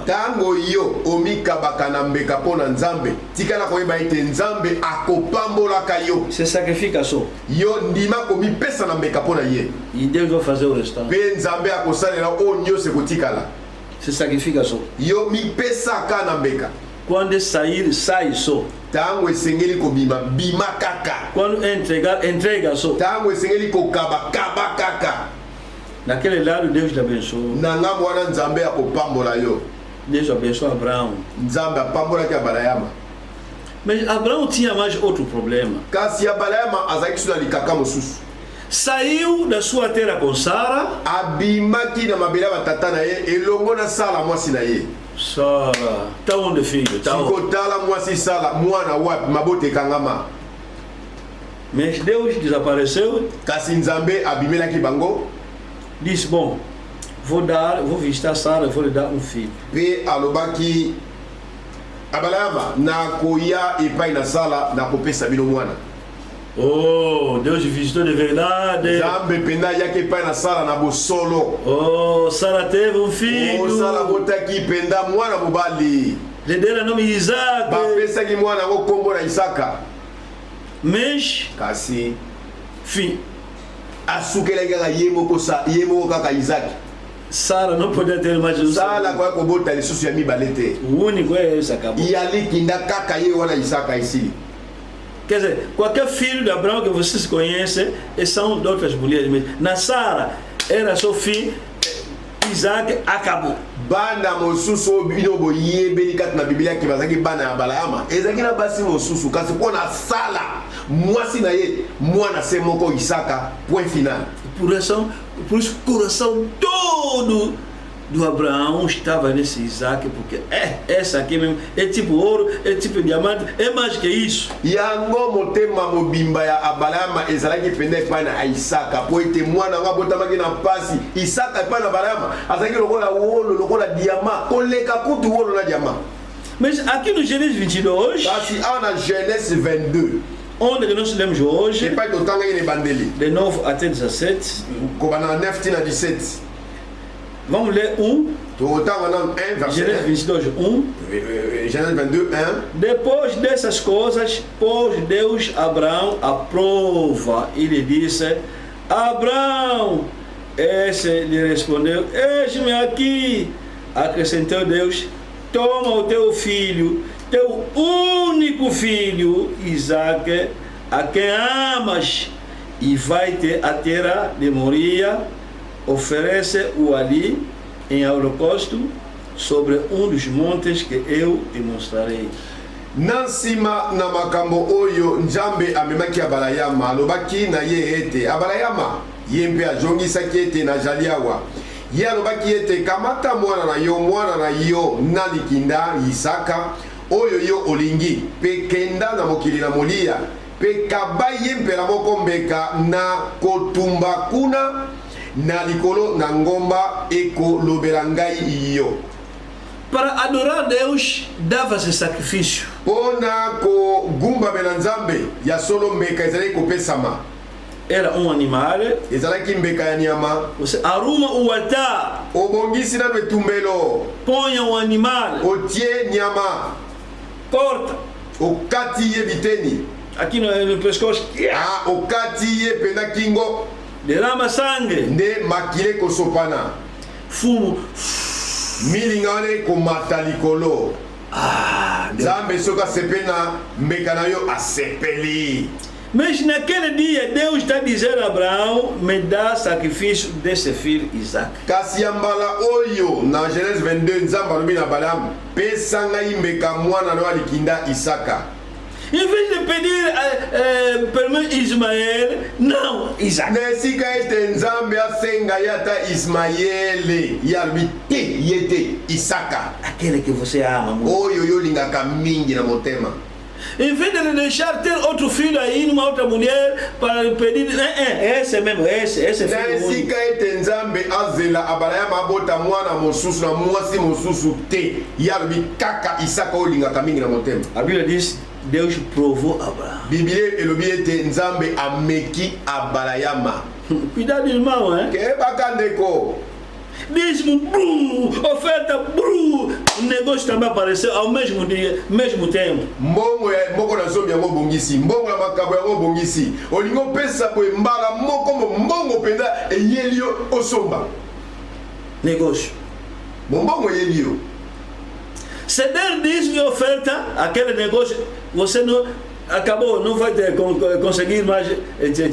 Se sacrifica só. E Deus vai fazer o restante. Se sacrifica só. Quando sair, sai só. Quando entregar, entrega só. Naquele lado, Deus te abençoou. Deus abençoou Abraão. Mas Abraão tinha mais outro problema. Saiu da sua terra com Sara. Sara, tá onde, filho? Tá onde? Mas Deus desapareceu. Disse, bom, vou visitar Sara, vou lhe dar um filho. Oh, Deus visitou de verdade. Nzambe penda yaki epai na Sara na bosolo. Oh, Sara teve um filho. Oh, Sara botaki penda mwana mobali. Lhe deram o nome de Isaac. Bapesaki mwana ngo kombo na Isaka. Mas, Kasi fim. asukelaki kaka ye moko kaka Isaki. Sara não podia ter mais um. Sara kwa kobota lisusu ya mibale te. O único é esse, acabou. Yali kinda kaka ye wana Isaka ici. Quer dizer, qualquer filho de Abraão que vocês conhecem são de outras mulheres. Mas na Sara era só filho, Isaac acabou. Bana mosusu bino boyebeli kati na Biblia ki bazaki bana ya Balaama. Ezaki na basi mosusu kasi pona Sala mwasi na ye mwana se moko Isaka, point final. Por isso o coração todo do Abraão estava nesse Isaac, porque essa aqui mesmo é tipo ouro, é tipo diamante, é mais que isso. Yango motema mobimba ya Balaama ezalaki pende epai na Isaka po ete mwana ngo abotamaki na pasi Isaka epai na Balaama azalaki lokola wolo lokola diama koleka kutu wolo na diama. Mas aqui no Gênesis 22, kasi awa na Genèse 22 onde que nós lemos hoje, epai totangaki na ebandeli de 9 até 17, kobana na 9 tina 17 vamos ler 1, totanga na 1 verset Gênesis 22, 1. Genèse 22 1. Depois dessas coisas, pôs Deus Abraão à prova e lhe disse: Abraão, esse lhe respondeu: Eis-me aqui. Acrescentou Deus: Toma o teu filho, teu único filho, Isaque, a quem amas, e vai-te à terra de Moria, oferece-o ali em holocausto sobre dos montes que eu te mostrarei. Na nsima na makambo oyo Nzambe amemaki Abalayama alobaki na ye ete Abalayama ye mpe azongisaki ete nazali awa. Ye alobaki ete kamata mwana na yo na likinda Isaka oyo yo olingi pe kenda na mokili na Molia pe kaba ye mpela moko mbeka na kotumba kuna na likolo na ngomba ekolobela ngai yo. Para adorar Deus, dava-se sacrifício. Pona ko gumba bela Nzambe ya solo mbeka ezalaki kopesama. Era animal. Ezalaki mbeka ya nyama. Você arruma o altar. Obongisi na betumbelo. Ponha o animal. Otie nyama. Corta. Okati ye biteni. Aqui no pescoço. Okati ye pena kingo. Derrama sangue. Nde makile kosopana. Fumo. Milinga wane komata likolo. Nzambe soka sepena mbeka na yo asepeli. Mas naquele dia Deus está dizendo a Abraão: me dá sacrifício desse filho Isaac. Kasi yambala oyo na Genèse 22 Nzambe alobi na Balaam pesa ngai mbeka mwana na likinda Isaka. Em vez de pedir permissão Ismael, não, Isaac. Nesika ete Nzambe asenga yata Ismaele yalobi te yete Isaka. Aquele que você ama muito. Oyo yo lingaka mingi na motema. Em vez de deixar ter outro filho aí, numa outra mulher, para pedir, esse mesmo, esse filho. Nesika ete Nzambe azela Abalayama abota mwana mosusu na mwasi mosusu te yalobi kaka Isaka oyo lingaka mingi na motema. A Bíblia diz: Deus provou Abraão. Biblia elobi ete Nzambe ameki Abalayama. Cuidado, irmão, hein? Ke bakandeko. Dízimo, oferta, o negócio também apareceu ao mesmo dia, mesmo tempo. Mbongo ya moko na zombie yango bongisi, mbongo ya makabo yango bongisi. Olingo pesa po mbala moko mbongo penda eyelio osomba. Negócio. Mbongo eyelio. Ceder dízimo e oferta, aquele negócio, você não acabou, não vai ter, conseguir mais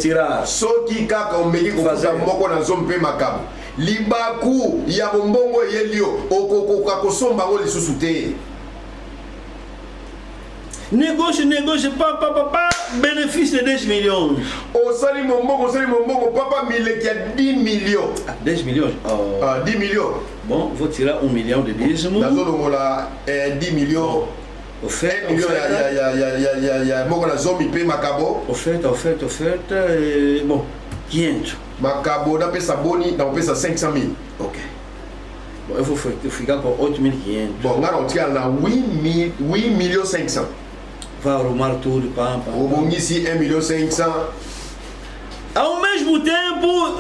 tirar. Soki kaka omeki kofuta moko na zombie pe makabo. Libaku ya bombongo eyelio okokoka kosomba ngo lisusu te. Negócio, pá, benefício de 10 milhões. Osali mombongo, papa mileki ya 10 millions. 10 milhões? 10 millions. Bom, vou tirar 1 milhão de dízimo. Nazolongola 10 millions. Oferta, 1 million ya moko na zombie pe makabo. Oferta, bom, 500. Makabo na pesa boni, na pesa 500 000. Ok. Bom, eu vou ficar com 8.500. Bon, on a na 8 millions 500. vai arrumar tudo, pam. obongisi 1,500,000. Ao mesmo tempo,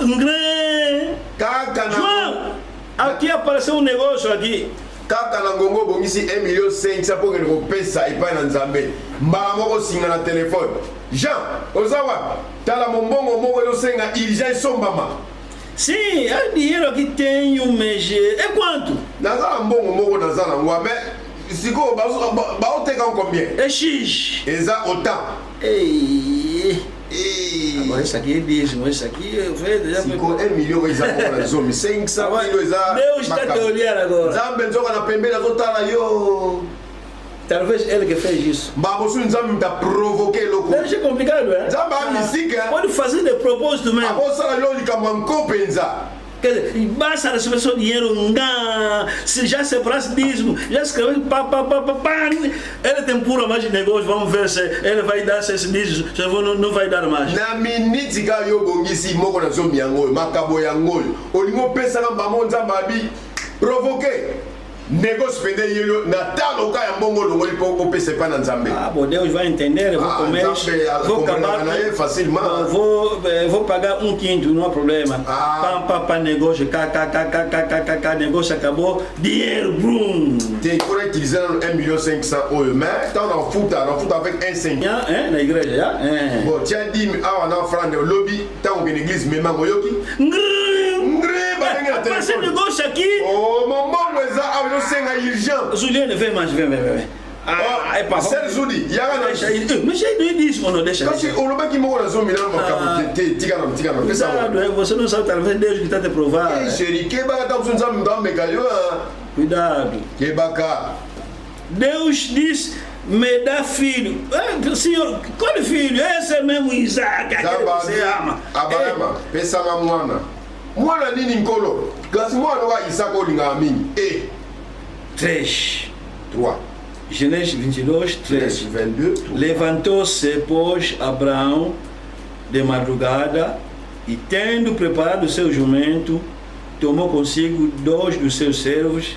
kaka João, aqui apareceu um negócio aqui. kaka na ngongo obongisi 1,500,000 mpo kende kopesa epai na nzambe mbala moko singa na telefone. Jean oza wapi? Tala mombongo moko ezosenga urgent esombama. Sim, é dinheiro que tenho, mas é quanto? Naza na mbongo moko naza na ngwa mais sikoyo baoteka combien? É X. Eza autant. Ei. Agora isso aqui é dízimo, isso aqui já sikoyo 1 million eza moko na zomi 500,000 eza Deus está te olhando agora. nzambe nzoka na pembeni azotala yo. Talvez ele que fez isso. mbabosu nzambe mta provoke eloko. Deve ser complicado, é? nzambe amisika Pode fazer de propósito mesmo. akosala yo likambo ya nko penza. Quer dizer, basta receber seu dinheiro, se já separasse dízimo, já escreveu, ele tem pura mais de negócio, vamos ver se ele vai dar esse dízimo, se não vai dar mais. Na miniti ka yo bongisi moko na zomi yango oyo makabo yango oyo olingi opesaka mbamo nzambe abi provoke négoce pende yelo na talo ka ya mbongo longoli mpo opesa epai na nzambe. Ah, bom, Deus vai entender, eu vou comer, vou acabar, facilement. Vou pagar 1/5, não há problema. Pam, negócio, negócio acabou, dinheiro, brum. Tem que utiliser 1,500,000 oyo, mais tá na futa avec 1,5. Na igreja, já? Bon, tiens, dis-moi, ah, na frande lobby, tá une église, mais mango yoki. Esse negócio aqui. Oh, mon bongo eza awo yo senga urgent. Juliane, vem mais, vem. É pas ser Zudi, yaga na deixa aí. Mas aí não diz, mano, deixa. Kasi oloba ki moko na zomi na makabu tika na pesa. Cuidado, você não sabe, talvez Deus que está te provar. Eh, chéri, que baka tá usando nzambe ndo meka yo. Cuidado. Que baka. Deus diz, me dá filho. Senhor, qual filho? Esse é mesmo Isaac, aquele que você ama. Abraham, pesa nga mwana. Mwana nini nkolo? Kasi mwana wa Isaka olinga mingi. 3. Genèse 22, 3. 22. Levantou-se, pois, Abraão de madrugada e, tendo preparado o seu jumento, tomou consigo 2 dos seus servos,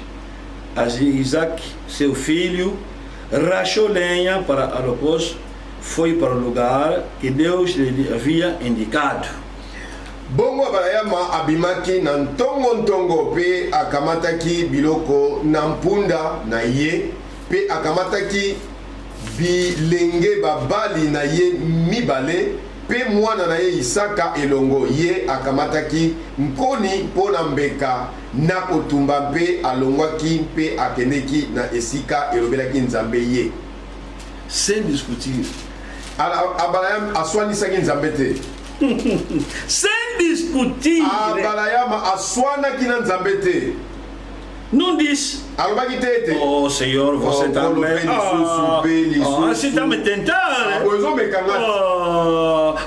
Isaac, seu filho, rachou lenha para holocausto, foi para o lugar que Deus lhe havia indicado. Bongo Abrahama abimaki na ntongo pe akamataki biloko na mpunda na ye pe akamataki bilenge babali na ye mibale pe mwana na ye Isaka elongo ye akamataki nkoni mpo na mbeka na kotumba mpe alongwaki mpe akendeki na esika elobelaki nzambe ye Sem discutir. Abraham aswanisaki nzambe te. Sem discutir. Abraham aswanaki na nzambe te. Não diz. Oh Senhor, você também. Você está me tentando.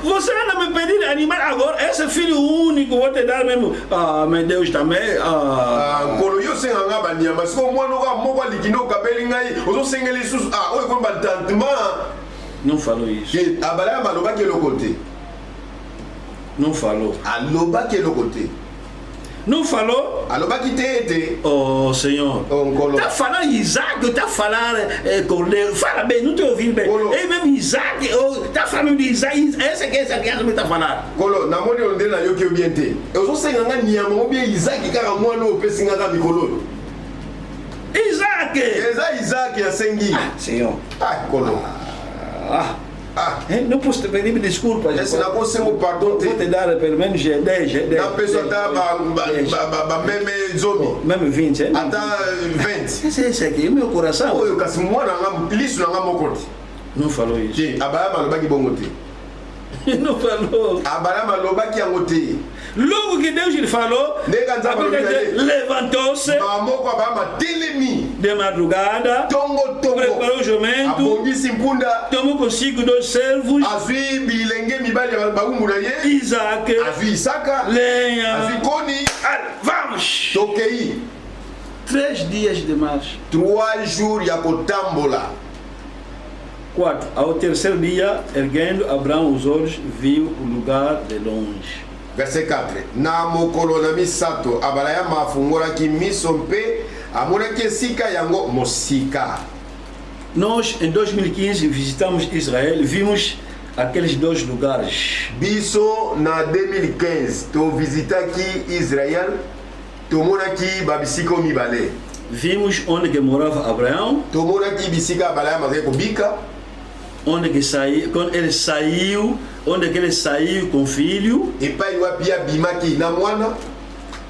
Você anda me pedindo animal agora. Esse filho único vou te dar mesmo. Meu Deus também. Não falou isso. Não falou. Não falou? Oh Senhor. Tá falando Isaac, tá falando Cordeiro. Fala bem, não te ouvindo bem. É mesmo Isaac, tá falando de Isaac. Essa criança me tá falando. Colo, na moni onde na yoki obiente. Eu sou sem nganga nyama, obi Isaac cara mwana o pesi nganga mikolo. Isaac. Isaac ya sengi. Senhor. Colo. Não posso te pedir desculpa. Esse não consigo pardon. Vou te dar pelo menos 10. Na pessoa tá meme zombie. Mesmo 20, hein? Até 20. Esse aqui é meu coração. Oi, kasi mwana ngam liso na ngam mokonti. Não falou isso. Abraham alobaki bongo te. Não falou. Abraham alobaki yango te. Logo que Deus lhe falou, levantou-se de madrugada, preparou o jumento, tomou consigo 2 servos, Isaac, lenha. Vamos! 3 dias de marcha. 3 jours ya kotambola. 4. Ao terceiro dia, erguendo Abraão os olhos, viu o lugar de longe. Verset 4. Na mokolo na misato Abraham afungolaki miso mpe amonaki esika yango mosika. Nós, em 2015, visitamos Israel, vimos aqueles 2 lugares. Biso na 2015 to visitaki Israel, tomonaki babisika mibale. Vimos onde que morava Abraão, Tomonaki bisika balaya mazai kobika, onde que saiu, quando ele saiu, onde que ele saiu com o filho, epai wapi abimaki na mwana,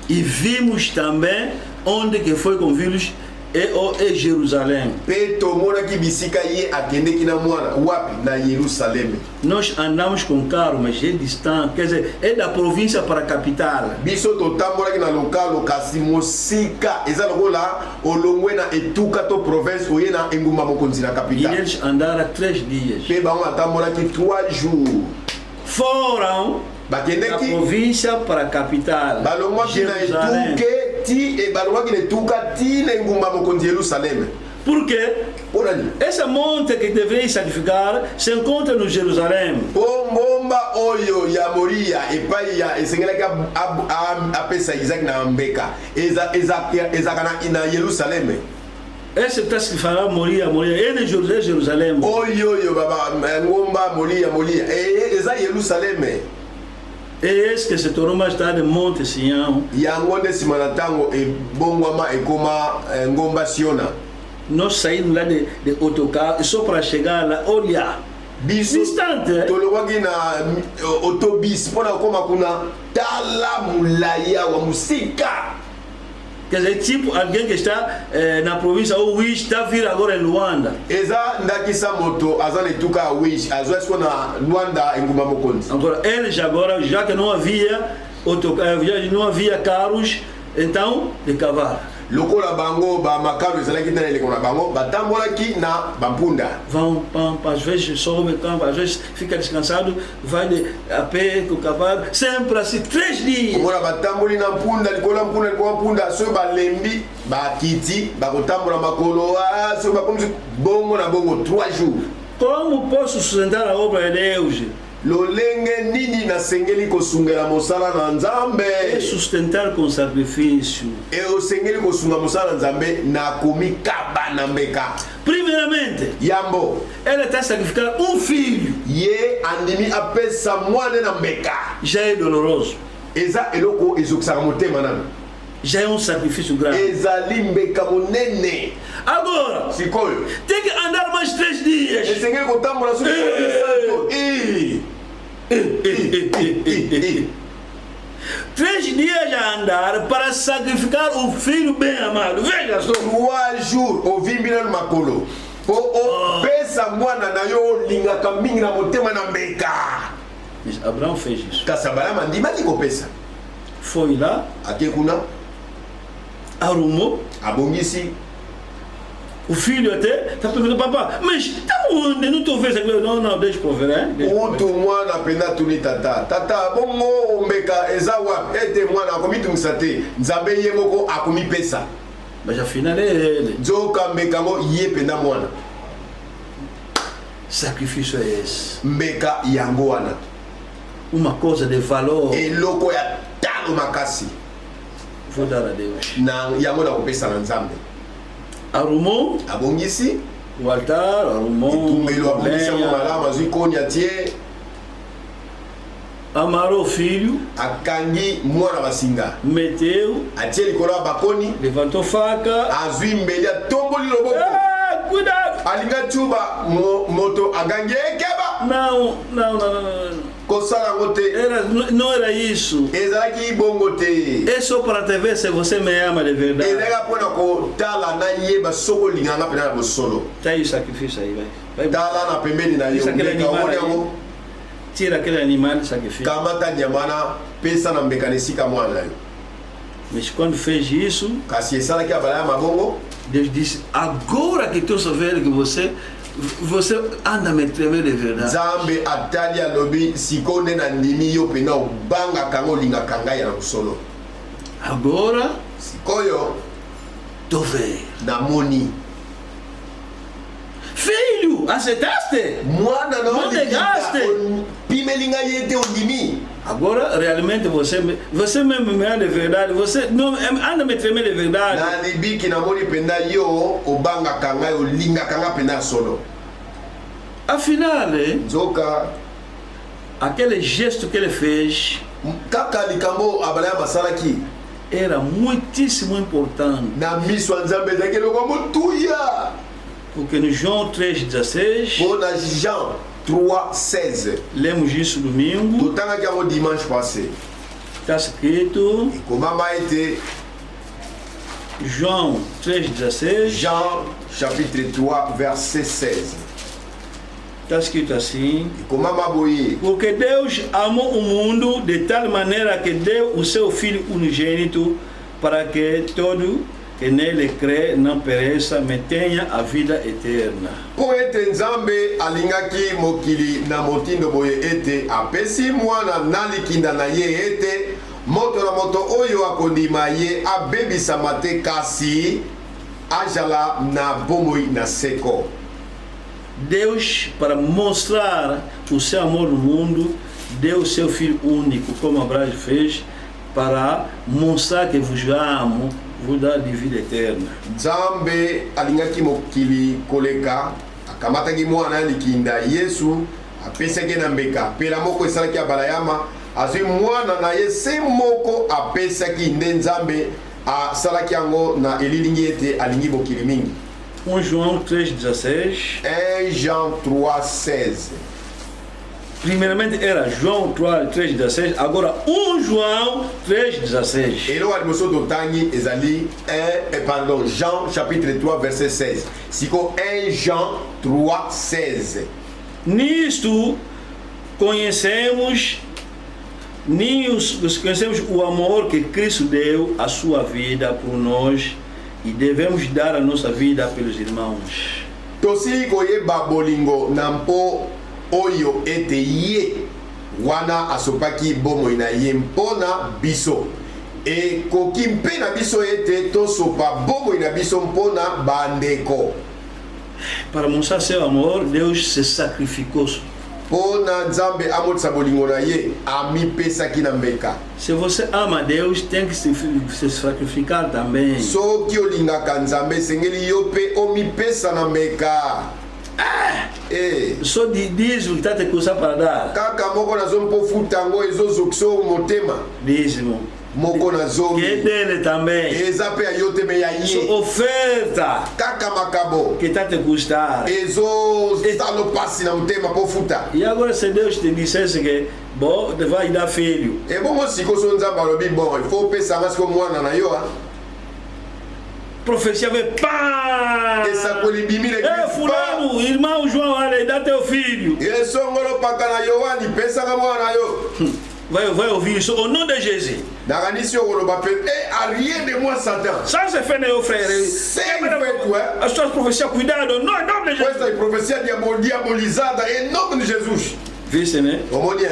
e vimos também onde que foi com filhos e Jerusalém. pe tomonaki bisika ye akendeki na mwana wapi na Yerusalém. Nós andamos com carro, mas é distante, quer dizer, é da província para a capital. Biso totambolaki na lokalo kasi mosika eza lokola olongwe na etuka to province oye na engumba mokonzi na E capitale. eles andaram 3 dias. Pe bango atambolaki 3 jours. Foram da Bakendeki província para a capital. balongwaki na Jerusalém. etuke ti e balongwaki na etuka ti na engumba mokonzi Yerusalém. Por quê? Ponani Essa monte que deveria sacrificar se encontra no Jerusalém. po ngomba oyo ya Moria epai ya esengelaki apesa Isaac na mbeka ezaka na Yerusalém. Esse que está se falando Moria, é em Jerusalém. Oyo baba ngomba Moria eza Yerusalém. É esse que se tornou mais tarde Monte Sião. Yango nde nsima na ntango ebongwama ekoma ngomba Siona. Nós saímos lá de autocarro e só para chegar lá, olha, Biso distante. tolongwaki na autobus mpona kokoma kuna tala molai awa mosika. Quer dizer, tipo alguém que está na província ou está vir agora em Luanda. Eza ndakisa moto aza na etuka ya wish azwa siko na Luanda engumba mokonzi. Agora, eles agora, já que não havia não havia carros, então de cavalo. Lokola bango bamakalo ezalaki te na eleko na bango batambolaki na bampunda. Vão, às vezes sobe campo, às vezes fica descansado, vai a pé com o cavalo, sempre assim, 3 dias. Omona batamboli na mpunda likolo ya mpunda soki balembi bakiti bakotambola makolo soki bakomisi bongo na bongo 3 jours. Como posso sustentar a obra de Deus? Lolenge nini nasengeli kosungela mosala na É Nzambe sustentar com sacrifício. e osengeli kosunga mosala na Nzambe na komikaba na mbeka. Primeiramente, Yambo ele está a sacrificar um filho. ye andimi apesa mwana na mbeka. Já é doloroso. Eza eloko ezokisaka motema nano. Já é um sacrifício grande. Ezali mbeka monene. Agora, Sikoyo tem que andar mais 3 dias. esengeli kotambola soki santo. 3 dias a andar para sacrificar o filho bem amado. Veja só. 3 jours ovimbi nano makolo po opesa mwana na yo olingaka mingi na motema na mbeka. Mas Abraão fez isso. Kasi Abraham andimaki kopesa. Foi lá, Ake kuna arrumou. abongisi O filho até está perguntando, papá, mas está onde? Não estou vendo aquilo. Não, deixa eu ver, hein? utu mwana penda tuni tata bongo mbeka eza wapi ete mwana akomitungisa te Nzambe ye moko akomipesa. Mas afinal é ele. Nzoka mbeka ngo ye penda mwana. Sacrifício é esse. Mbeka yango wana Uma coisa de valor. eloko ya talo makasi Vou dar a Deus. na yango na kopesa na Nzambe. Arrumou Abongisi o altar, arrumou tumbelo abongisi yango lenha, malamu azwi koni atie amarrou o filho, akangi mwana basinga meteu, atie likolo ya bakoni levantou faca. azwi mbeli atomboli loboko Ah, cuidado! alinga tuba moto agangi ekeba Não. kosala yango te. Não era isso. Ezalaki bongo te. É só para te ver se você me ama de verdade. Ezalaka mpona kotala nayeba soki olinganga mpena na bosolo. Tá aí o sacrifício aí, vai. Tala na pembeni na yo Isso aquele mbeka animal omoni aí. yango Tira aquele animal e sacrifica. kamata nyama wana pesa na mbeka na esika mwana na yo. Mas quando fez isso, Kasi esalaki abala ya mabongo Deus disse: agora que estou sabendo que você anda me tremer de verdade. Nzambe atali alobi sikoyo nde na ndimi yo mpena obangaka ngo olingaka ngai ya na bosolo. Agora Sikoyo tô vendo. namoni Filho, aceitaste? mwana na Não negaste. pimeli ngai ye te ondimi. Agora, realmente, você mesmo me de verdade, você não anda me tremer de verdade. Na libiki na moni penda yo obanga kanga yo linga kanga penda solo. Afinal, Zoka aquele gesto que ele fez kaka likambo abalaya masala ki era muitíssimo importante. na miso nzambe zakelo kwa mutuya. Porque no João 3,16, Pona Jean 3:16. lemos isso domingo, Totanga ki yango dimanche passé. está escrito, Komama ete João 3,16, Jean chapitre 3 verset 16. está escrito assim: Komama boye. porque Deus amou o mundo de tal maneira que deu o seu Filho unigênito para que todo que nele crê não pereça, mas tenha a vida eterna. Po ete nzambe alingaki mokili na motindo boye ete apesi mwana na likinda na ye ete moto na moto oyo akondima ye abebisama te kasi ajala na bomoi na seko. Deus, para mostrar o seu amor no mundo, deu o seu Filho único, como Abraão fez, para mostrar que vos amo, vos dar de vida eterna. Nzambe alingaki mokili koleka akamataki mwana ya likinda Yesu apesaki na mbeka pela moko esalaki ya balayama azwi mwana na ye se moko apesaki nde Nzambe asalaki yango na elilingi ete alingi mokili mingi. 1 João 3,16. 1 Jean 3:16. Primeiramente era João 3,16, agora 1 João 3,16. Elo alimoso totangi ezali Jean chapitre 3 verset 16. Siko 1 Jean 3:16. Nisto conhecemos o amor que Cristo deu a sua vida por nós e devemos dar a nossa vida pelos irmãos. Tosili koyeba bolingo na mpo oyo ete ye wana asopaki bomoi na ye mpona biso ekoki mpe na biso ete tosopa bomoi na biso mpona bandeko. Para mostrar seu amor, Deus se sacrificou. Mpona Nzambe amotisa bolingo na ye amipesaki na mbeka. Se você ama Deus, tem que se sacrificar também. Soki olingaka Nzambe esengeli yo mpe omipesa na mbeka. Só dízimo que está te coisa para dar. Kaka moko nazo mpo futa yango ezozokisa motema. Dízimo. Moko nazo Que é dele também. eza mpe ya yo te me ya Só ye. oferta Kaka makabo que está te custar. ezosala pasi na motema mpo futa. E agora se Deus te dissesse que, bom, vai dar filho. ebongo siko so Nzambe alobi bon il faut opesanga siko mwana na yo Profecia vem, pá! esakoli bimi Fulano, irmão João, olha, dá teu filho. esongolo paka na yohani pesanga mwana na yo. Vai ouvir isso au nom de Jésus. nakanisi yo koloba mpe a rien de moi Satan. Ça se fait, meu frère. Sem feito As tuas profecias, cuidado, não, em nome de Jesus. questa è profezia diabolizada em nome de Jesus. Viste, né? omoni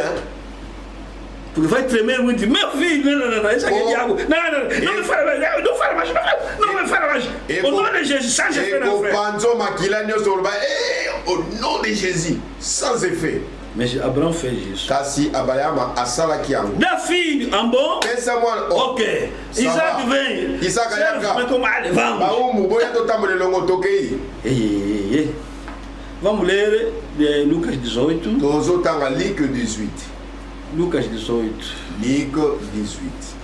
Porque vai tremer muito. Meu filho, não, isso aqui é diabo. Não me fala mais, não me fala mais. Au nom de Jésus, ça se fait, meu frère. ekopanzo makila nyonso koloba au nom de Jésus sans effet. Mas Abraão fez isso. kasi abayama asalaki yango. Dá filho, ambon. pesa mwana Ok. Isaac vem. Isaac yaka. Mas como ali, vamos. baumu boya totambola elongo tokei. Vamos ler de Lucas 18. tozotanga Luc 18. Lucas 18. Luc 18.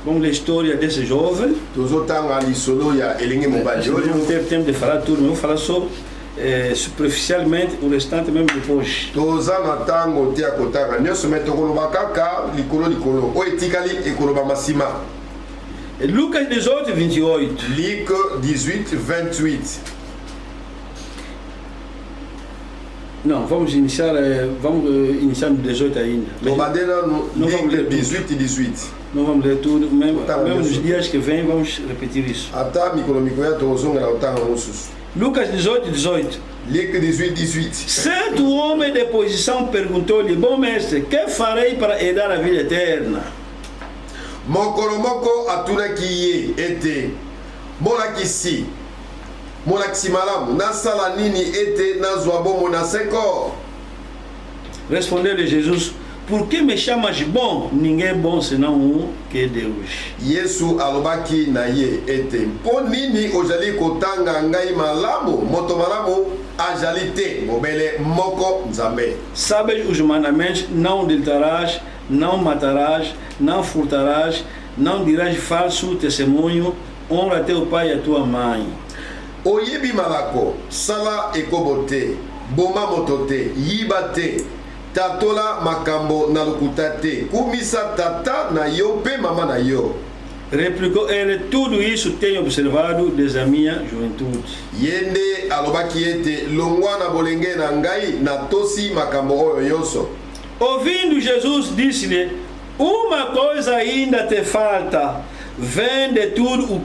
Vamos ler a história desse jovem. tozotanga lisolo ya elenge mobali Não oyo. teve tempo de falar tudo, mas vou falar só superficialmente, o restante mesmo depois. toza na ntango te ya kotanga nyonso me tokoloba kaka likolo oyo etikali ekoloba masima. Lucas 18, 28. Luc 18, 28. Não, vamos iniciar no 18 ainda. tobandela Não vamos ler Luc 18, 18. Não vamos ler tudo, mesmo Tá, nos isso. dias que vêm vamos repetir isso. ata mikolo mikoya tozongela kotanga mosusu. Lucas 18, 18. Luc 18, 18. Certo homem de posição perguntou-lhe: bom mestre, que farei para herdar a vida eterna? mokolo moko atunaki ye ete molakisi malamu nasala nini ete nazwa bomo na seko. Respondeu-lhe Jesus: Por que me chamas bom? Ninguém é bom senão um que é Deus. Yesu alobaki na ye ete mpo nini ozali kotanga ngai malamu moto malamu azali te mobele moko nzambe. Sabes os mandamentos: não adulterarás, não matarás, não furtarás, não dirás falso testemunho, honra teu pai e a tua mãe. Oyebi malako sala ekobo te boma moto te yiba te tatola makambo na lokuta te kumisa tata na yo pe mama na yo. Replicou ele: tudo isso tenho observado desde a minha juventude. Yende alobaki ete longwa na bolenge na ngai na tosi makambo oyo yonso. Ouvindo Jesus, disse-lhe: uma coisa ainda te falta, vende tudo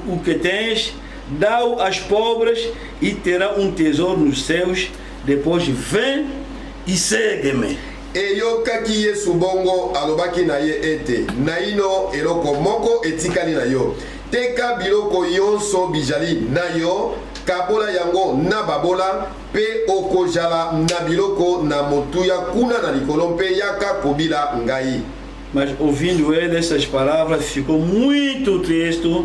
o que tens, dá-o aos pobres e terá um tesouro nos céus, depois vem e segue-me. Eyokaki Yesu bongo alobaki na ye ete naino eloko moko etikali na yo teka biloko yonso bijali na yo kabola yango na babola pe okozala na biloko na motuya kuna na likolo mpe yaka kobila ngai. Mas ouvindo ele essas palavras, ficou muito triste,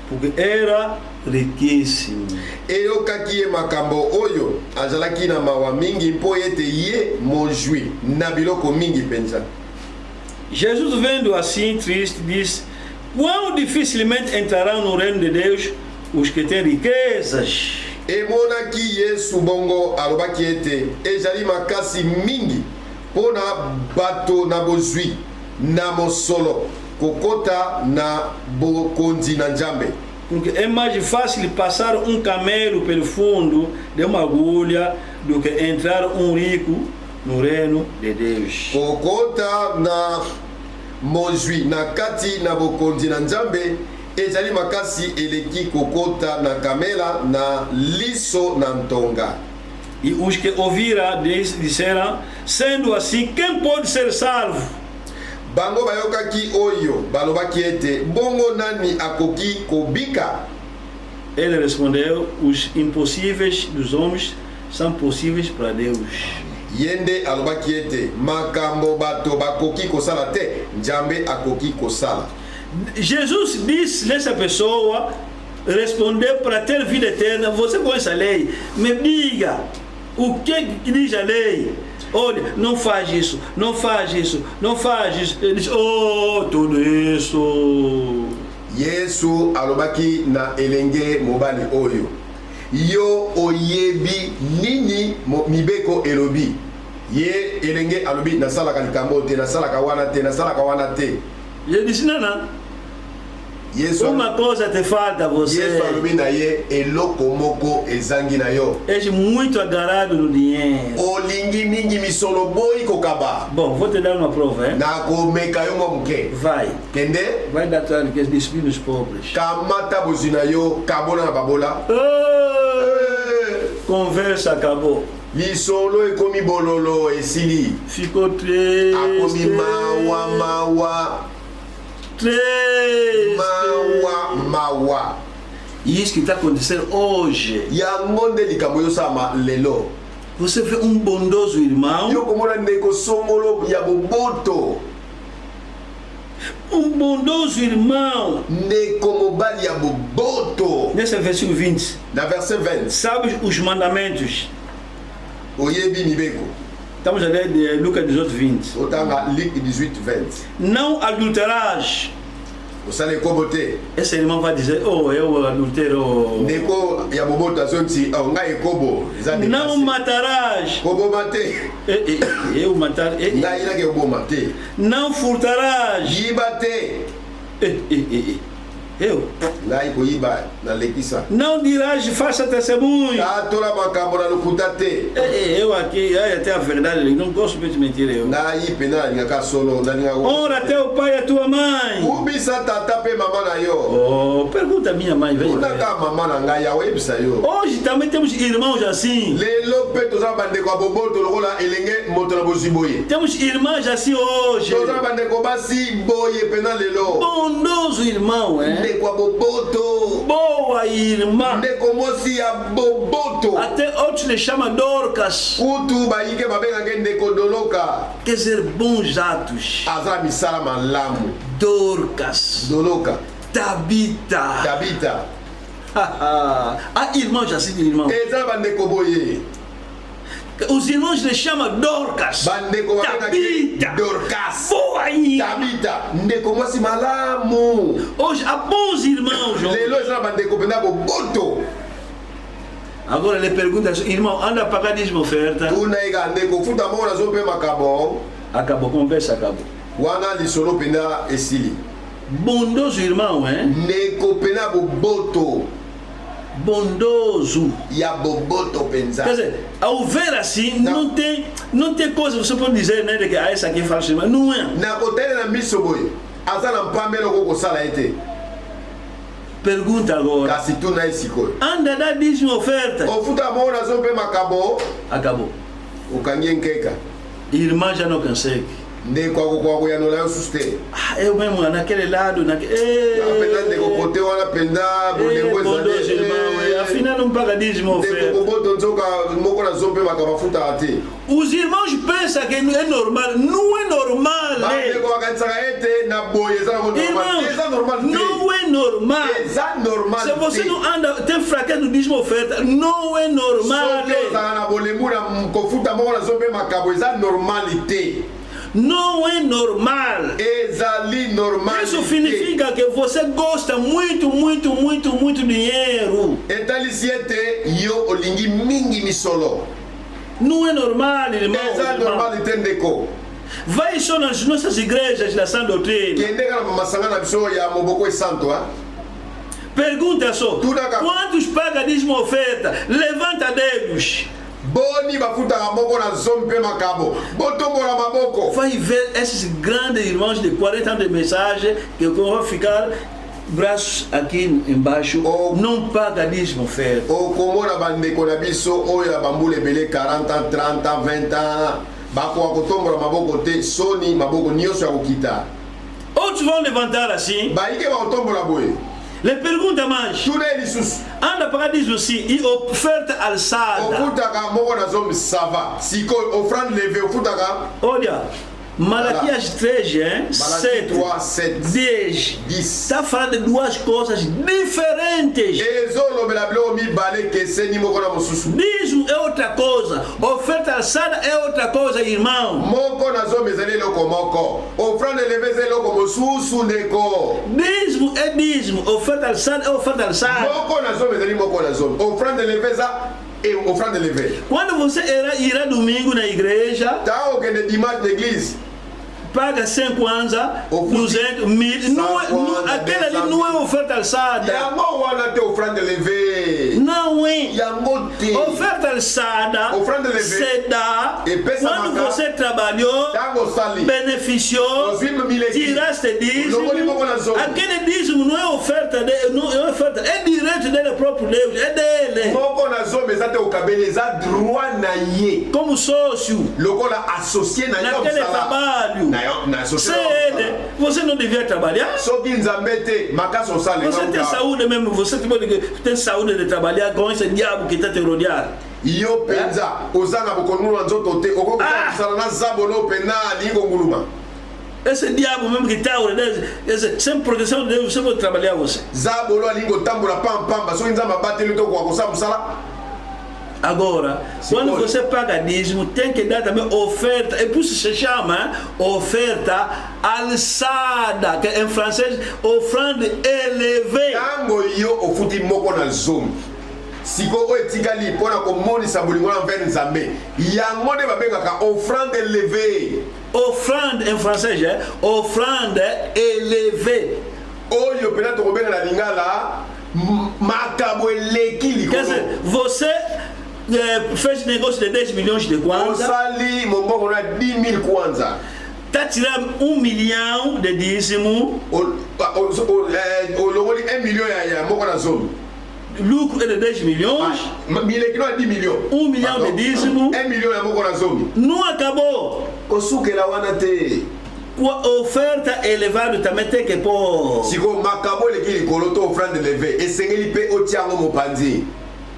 porque era riquíssimo. Eyokaki ye makambo oyo azalaki na mawa mingi mpo ete ye mojwi na biloko mingi penza. Jesus, vendo assim triste, disse: quão dificilmente entrarão no reino de Deus os que têm riquezas. Emonaki Yesu bongo alobaki ete ezali makasi mingi pona bato na bozwi na mosolo kokota na bokonzi na Nzambe. Porque é mais fácil passar um camelo pelo fundo de uma agulha do que entrar um rico no reino de Deus. Kokota na mozwi na kati na bokonzi na Nzambe ezali makasi eleki kokota na kamela na liso na ntonga. E os que ouviram disseram: sendo assim, quem pode ser salvo? Bango bayokaki oyo balobaki ete bongo nani akoki kobika. Ele respondeu: os impossíveis dos homens são possíveis para Deus. Yende alobaki ete makambo bato bakoki kosala te Nzambe akoki kosala. Jesus disse nessa pessoa, respondeu: para ter vida eterna, você conhece a lei, me diga o que diz a lei. Olha, não faz isso, não faz isso, não faz isso. Ele diz: oh, tudo isso. Yesu alobaki na elenge mobali oyo yo oyebi nini mibeko elobi ye elenge alobi nasalaka likambo te nasalaka wana te nasalaka wana te. Ele disse: não. Uma coisa te falta você. Yesu alobi na ye eloko moko ezangi na yo. És muito agarrado no dinheiro. Olingi mingi misolo boy kokaba. Bom, vou te dar uma prova, hein? Na komeka yo moke. Vai. Kende? Vai dar tua riqueza, distribui nos pobres. Kamata bozina yo kabona na babola. Conversa acabou. Lisolo ekomi bololo esili. Ficou triste. Akomi mawa. Triste. Mawa. E isso que está acontecendo hoje. Yangonde likambo yo sama lelo. Você vê um bondoso irmão. Yo komona ndeko songolo ya boboto. Um bondoso irmão. Ndeko mobali ya boboto. Nesse versículo 20. Na verset 20. Sabes os mandamentos? Oyebi mibeko. Estamos a ler de Lucas 18, 20. Otanga Luc 18, 20. Não adulterarás. Osale kobote. Esse irmão vai dizer: oh, eu adultero. Ndeko ya boboto azonti nga ekobo. Não matarás. Kobo mate. Eu matar. Nga ina ke kobo mate. Não furtarás. Yibate. Eu. Nga iko yiba na lekisa. Não dirás falsa testemunho. Tola makambo na lokuta te. Eu aqui, até a verdade, não gosto de mentir. Eu. Nga ipena nga ka solo na nga. Honra teu pai e a tua mãe. Ubisa tata pe mama na yo. Oh, pergunta a minha mãe, vem. Una ka mama na nga ya webisa yo. Hoje também temos irmãos assim. Lelo pe toza bande ko boboto lokola elenge moto na boziboye. Temos irmãs assim hoje. Toza bande ko basi boye pena lelo. Bondoso irmão, hein? ndeko ya boboto boa irmã. ndeko mosi ya boboto Até outros lhe chamam Dorcas. kutu bayike babengake ndeko doloka Quer dizer, bons atos. aza misala malamu Dorcas. doloka Tabita. tabita Ah, irmão, já cita irmão. eza bandeko boye Os irmãos lhe chamam Dorcas. bandeko babengake Tabita. dorcas Boa irmã. tabita ndeko mwasi malamu Hoje há bons irmãos. lelo eza na bandeko mpenza boboto Agora ele pergunta, irmão, anda a pagar dízimo oferta? tuna eka ndeko futa moko nazopemaka bon Acabou, conversa acabou. wana lisolo mpenza esili Bondoso irmão, hein? ndeko mpenza boboto Bondoso. ya boboto mpenza Quer dizer, ao ver assim, não tem coisa que você pode dizer, né? De que essa aqui é falso, mas não é. na kotalela miso boye aza na mpambelo oko kosala ye te Pergunta agora. kasi tuna ye sikoyo Anda dar dízimo oferta. ofuta moko nazopemaka bon Acabou. okangi ye nkeka Irmã já não consegue. ndeko akokoka koyanola yo susu te Ah, eu mesmo naquele lado, naquele. mpenza ndeko kote wana mpenza bolengo Bondoso irmão, afinal não paga dízimo ndeko oferta. boboto nzoka moko nazopemaka bafutaka te Os irmãos pensam que é normal. Não é normal. bandeko bakanisaka ete na boye eza nango normal eza normal te Não é normal. eza normal Se você te não anda, tem fraqueza no dízimo oferta, não é normal. soki ozala na bolembu na kofuta moko nazopemaka bo eza normal te Não é normal. ezali normal Isso significa que você gosta muito dinheiro. etalisi ete yo olingi mingi misolo Não é normal, irmão. eza normal te ndeko Vai só nas nossas igrejas da Sã Doutrina. kende kaka na masanga na biso ya moboko esanto Pergunta só. Tudo Quantos pagam dízimo oferta? Levanta dedos. boni bafutaka moko na zomi mpe makabo botombola maboko Vai ver esses grandes irmãos de 40 anos de mensagem que vão ficar braços aqui embaixo. Oh. Não paga dízimo oferta. okomona bandeko na biso oyo ya bambula ebele 40 ans 30 ans 20 ans bakoka kotombola maboko te soni maboko nyonso ya kokita Outros vão levantar assim. bayike bakotombola boye Le pergunta mais. tuna ye lisusu Anda pagar dízimo sim e oferta alçada. ofutaka moko na zomi sava sikoyo offrande leve ofutaka Olha, Malaquias 3, hein? Malaki 7, 3 7 10. 10 Está falando de duas coisas diferentes. ezolobela biloko mibale keseni moko na mosusu Dízimo é outra coisa. Oferta alçada é outra coisa, irmão. moko na zomi ezali eloko moko offrande leve eza eloko mosusu ndeko Dízimo é dízimo. Oferta alçada é oferta alçada. moko na zomi ezali moko na zomi offrande leve eza offrande leve Quando você irá domingo na igreja, ntango okende dimanche na église paga 100 kwanza, Ofuti. 200, 1000. Não é, não, aquela ali não é oferta alçada. yango wana te offrande leve Não é. yango te Oferta alçada Oferta leve. se dá E pensa quando marcar. você trabalhou, ntango osali beneficiou, ozwi mileki tiraste dízimo. olongoli moko na zomi Aquele dízimo não é oferta, não é oferta, é direito dele, é próprio Deus, é dele. moko na zomi eza te okabeli eza droit na ye Como sócio lokola associé na yo naquele mosala trabalho. na associé Se na ele, mosala. você não devia trabalhar. soki nzambe te makasi osalenga Você tem saúde mesmo, você tem saúde de trabalhar com esse diabo que está te rodeando. yo mpenza oza na bokongulu na nzoto te okoki Ah! kosala na zabolo mpenza alingi konguluma Esse diabo mesmo que está rodeando, sem proteção de Deus, você pode trabalhar você. zabolo alingi kotambola pampamba soki nzambe abateli to koka kosala mosala Agora, quando pode. você paga dízimo, tem que dar também oferta, e por isso se chama oferta alçada, que em francês, offrande élevée. ntango yo ofuti moko na zomi siko oyo etikali mpona komonisa bolingo na mvere nzambe yango nde babengaka offrande leve Offrande em francês, offrande élevée. oyo mpena tokobenga na lingala makambo eleki Quer dizer, likolo você fez negócio de 10 milhões de kwanza, osali mombongo na 10 000 kwanza está tirando 1 milhão de dízimo, olongoli 1 million ya moko na zomi lucro é de 10 milhões, mileki no ya 10 million 1 milhão de dízimo, 1 million ya moko na zomi não acabou. kosukela wana te Quoi oferta elevada também tem que pôr. Siko makabo leki likolo to offrande élevée esengeli pe otiango mopanzi.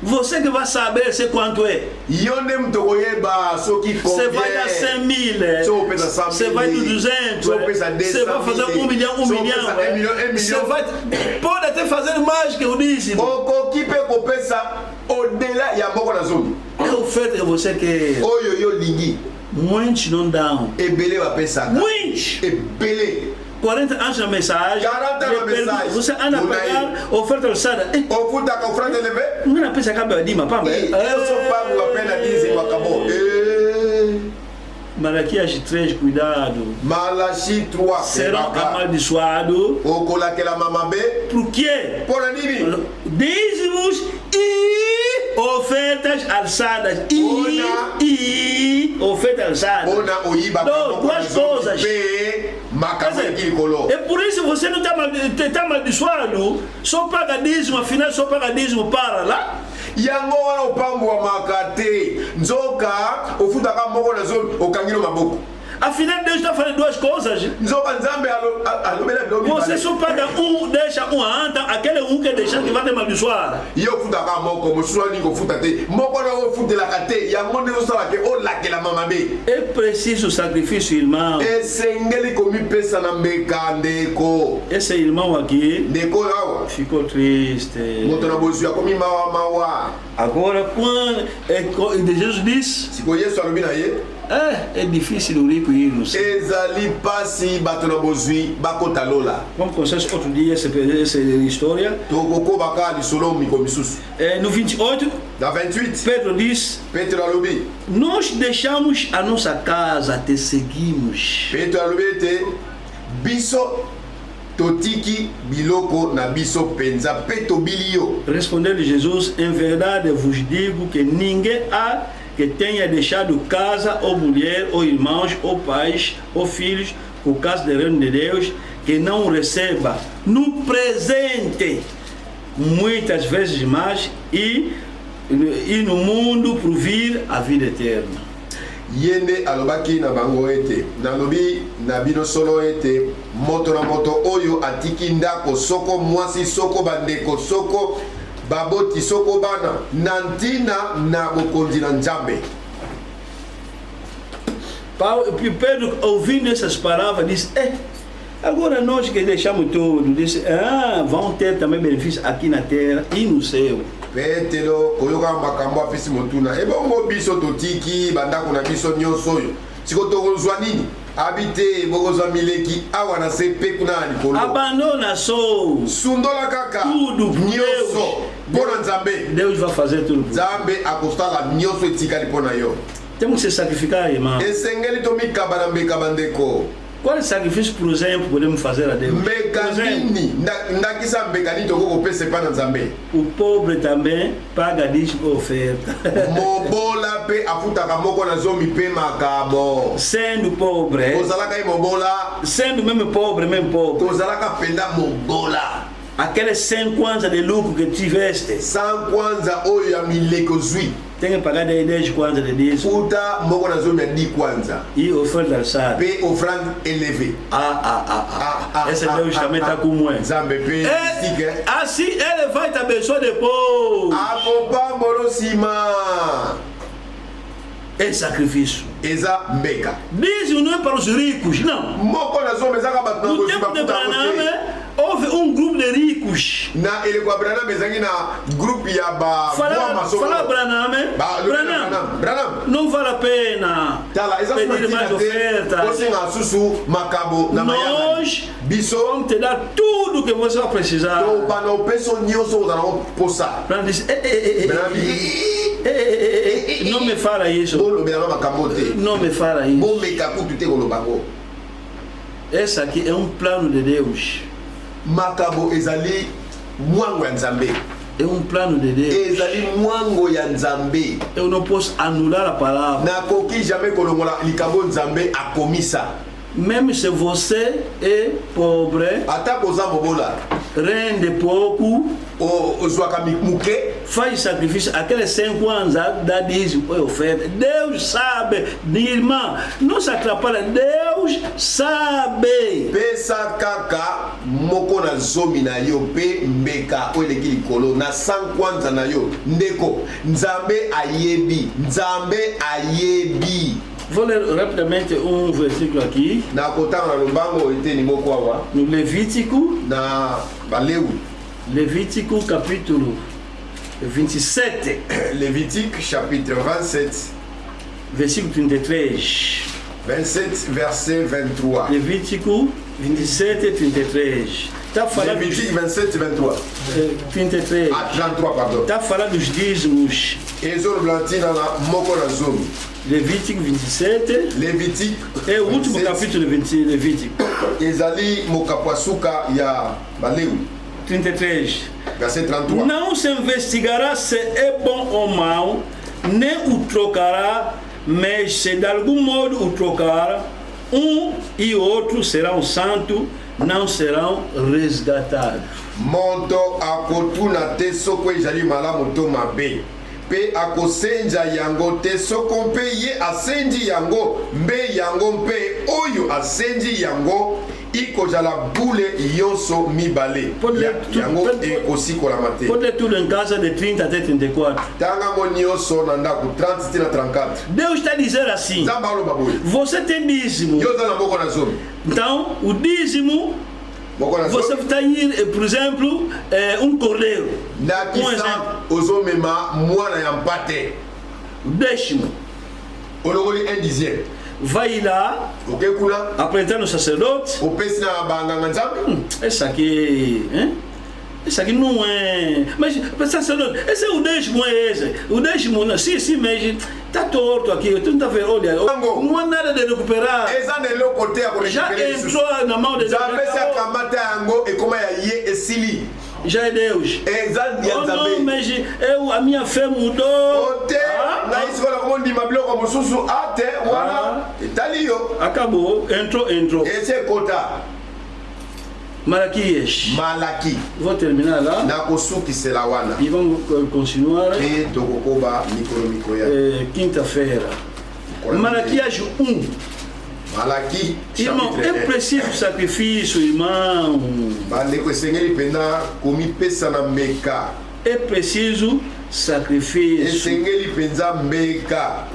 Você que vai saber c'est quanto é. Yonde mtokoyeba soki combien. Você vai dar 100 000. Você vai do 200. Você vai fazer 1 milhão, 1 milhão. Você vai pode até fazer mais que o dízimo. Okoki pe kopesa au-delà ya moko na zone. É oferta que você quer. Oyo yo lingi. Muitos não dão. Ebele va pesa. Muitos. Ebele. 40 anos na mensagem. 40 anos na mensagem. Você anda a pagar oferta alçada. Ofuta ka offrande élevée. Não pensa que acaba de dima, pá. Eu sou pago a pena dízimo acabou. Malaquias 3, cuidado. Malachi 3. Serão amaldiçoados. Okolakelama mabe. Por quê? Por nini? Dízimos e ofertas alçadas. E ofertas alçadas. Ona oyiba. Duas coisas. É por isso que você não está amaldiçoado. Só paga dízimo, afinal só paga dízimo para lá. Yango wana opambo wa makate nzoka ofutaka moko na zone okangino maboko. Afinal Deus está falando duas coisas. Nzoka nzambe alobela bilobi. Você só paga deixa anta, aquele que deixa que vai te amaldiçoar. Yo ofutaka moko mosusu ningo futa te. Moko na ofutela kate yango ndezo sala ke olakela mamabe. É preciso sacrifício, irmão. Esengeli komi pesa na mbeka ndeko. Esse irmão aqui ndeko awa ficou triste. Moto na bozu akomi mawa. Agora quando Jesus disse, siko Yesu alobi na ye, é difícil o rico ir no céu. Ezali pasi bato na bozwi bakota lola. Vamos conversar outro dia essa história. Tokoko baka lisolo miko misusu. No 28, na 28, Pedro diz, Pedro alobi, nós deixamos a nossa casa, te seguimos. Pedro alobi te biso totiki biloko na biso penza peto bilio. Respondeu Jesus, em verdade vos digo que ninguém há que tenha deixado casa, ou mulher, ou irmãos, ou pais, ou filhos, por causa do reino de Deus, que não receba no presente muitas vezes mais e no mundo por vir a vida eterna. Yende alobaki na bango ete nalobi na bino solo ete moto na moto oyo atiki ndako soko mwasi soko bandeko soko baboti soko bana nantina na bokonzi na Nzambe. Pedro, ouvindo essas palavras, disse: agora nós que deixamos tudo, disse: vão ter também benefícios aqui na terra e no céu. Petelo koyoka makambo afisi motuna ebongo biso totiki bandako na biso nyonso oyo siko tokozwa nini habite bokozwa mileki awa na se pe kuna na likolo. Abandona só sundola kaka tudo nyonso mpona Nzambe. Deus vai fazer tudo. Nzambe akostala nyonso etikali mpona yo. Temos que se sacrificar, irmão. Esengeli tomikaba na mbeka bandeko. Qual sacrifício, por exemplo, podemos fazer a Deus? O pobre também paga dízimo oferta. Sendo pobre, sendo mesmo pobre, aqueles 100 kwanza de lucro que tiveste, 100 kwanza oyo ya mileko zwi tem que pagar 10 kwanza de dízimo. Futa moko na zomi ya 10 kwanza. E oferta alçada. Pe offrande élevée. Esse Deus também está como é. Zambe pe. Assim ele vai te abençoar depois. Akopa morosima. É sacrifício. Eza mbeka. Dízimo não é para os ricos, não. Moko na zomi eza kabatu na no tempo de Branham, houve grupo de ricos. Na ele com a Branham ezangi na grupo ya ba fala Branham, não vale a pena pedir mais oferta. Nós vamos te dar tudo que você vai precisar. Branham disse, não me fala isso. Não me fala isso. Esse aqui é um plano de Deus. Makabo ezali mwango ya Nzambe. É um plano de Deus. Ezali mwango ya Nzambe. Eu não posso anular a palavra. Na koki jamais kolongola likambo Nzambe akomisa. Même se você é pobre, ata koza mobola, rende pouco, ozwaka muke faz sacrifício, aqueles 5 anos dá dízimo, oferta. Deus sabe, irmã, não se atrapalha, Deus sabe. pesa kaka moko na zomi na yo pe mbeka oyo eleki likolo na 100 kwanza na yo ndeko nzambe ayebi Vou ler rapidamente um versículo aqui. na kotanga na lombango eteni moko awa No Levítico, na balewi Levítico capítulo 27, Lévitique chapitre 27 versículo 33. 27 verset 23 Levítico 27, 33. Está falando Lévitique 27 23 33. ah 33 pardon Está falando dos dízimos. ezoloba ntina na moko na zomi Levítico 27. Lévitique É o último 27, capítulo de Levítico. ezali mokapwasuka ya balewi 33. verset 33 Não se investigará se é bom ou mau, nem o trocará, mas se de algum modo o trocar, um e outro serão santos, não serão resgatados. moto akotuna te soko ezali malamu to mabe mpe akosenja yango te soko mpe ye asenji yango mbe yango mpe oyo asenji yango ikozala bule yonso mibale yango ekosikolama te Pode ler tudo em casa de 30 até 34. ntangango nyonso na ndako 30 ti na 34 Deus está a dizer assim: nzambe aloba boye você tem dízimo. yo oza na moko na zomi Então, o dízimo, moko na você zomi está ir, por exemplo, um cordeiro. ndakisa ozomema mwana ya mpate O décimo. olongoli 1/10 Vai lá, oke kuna apresentar no sacerdote. opesi na banganga nzambe Esse aqui, hein? Esse aqui não é. Mas, sacerdote, esse é o décimo, é esse. O décimo, sim, mas está torto aqui. Eu tento ver, olha, não há nada de recuperar. eza na eloko te ya Já korekipere lisusu entrou na mão de Deus. nzambe esi akamata yango ekoma ya ye esili Já é Deus. eza ya Oh, não, nzambe mas a minha fé mudou. ote ngai sikola komondima biloko mosusu ate wana etali yo Acabou, entrou. esi ekota Malaquias. malaki Vou terminar lá nakosukisela wana e vamos continuar mpe tokokoba mikolo ya quinta-feira. Malaquias 1. malaki Irmão, é chapitre 1 preciso sacrifício, irmão. bandeko esengeli mpenza komipesa na mbeka É preciso sacrifício. esengeli mpenza mbeka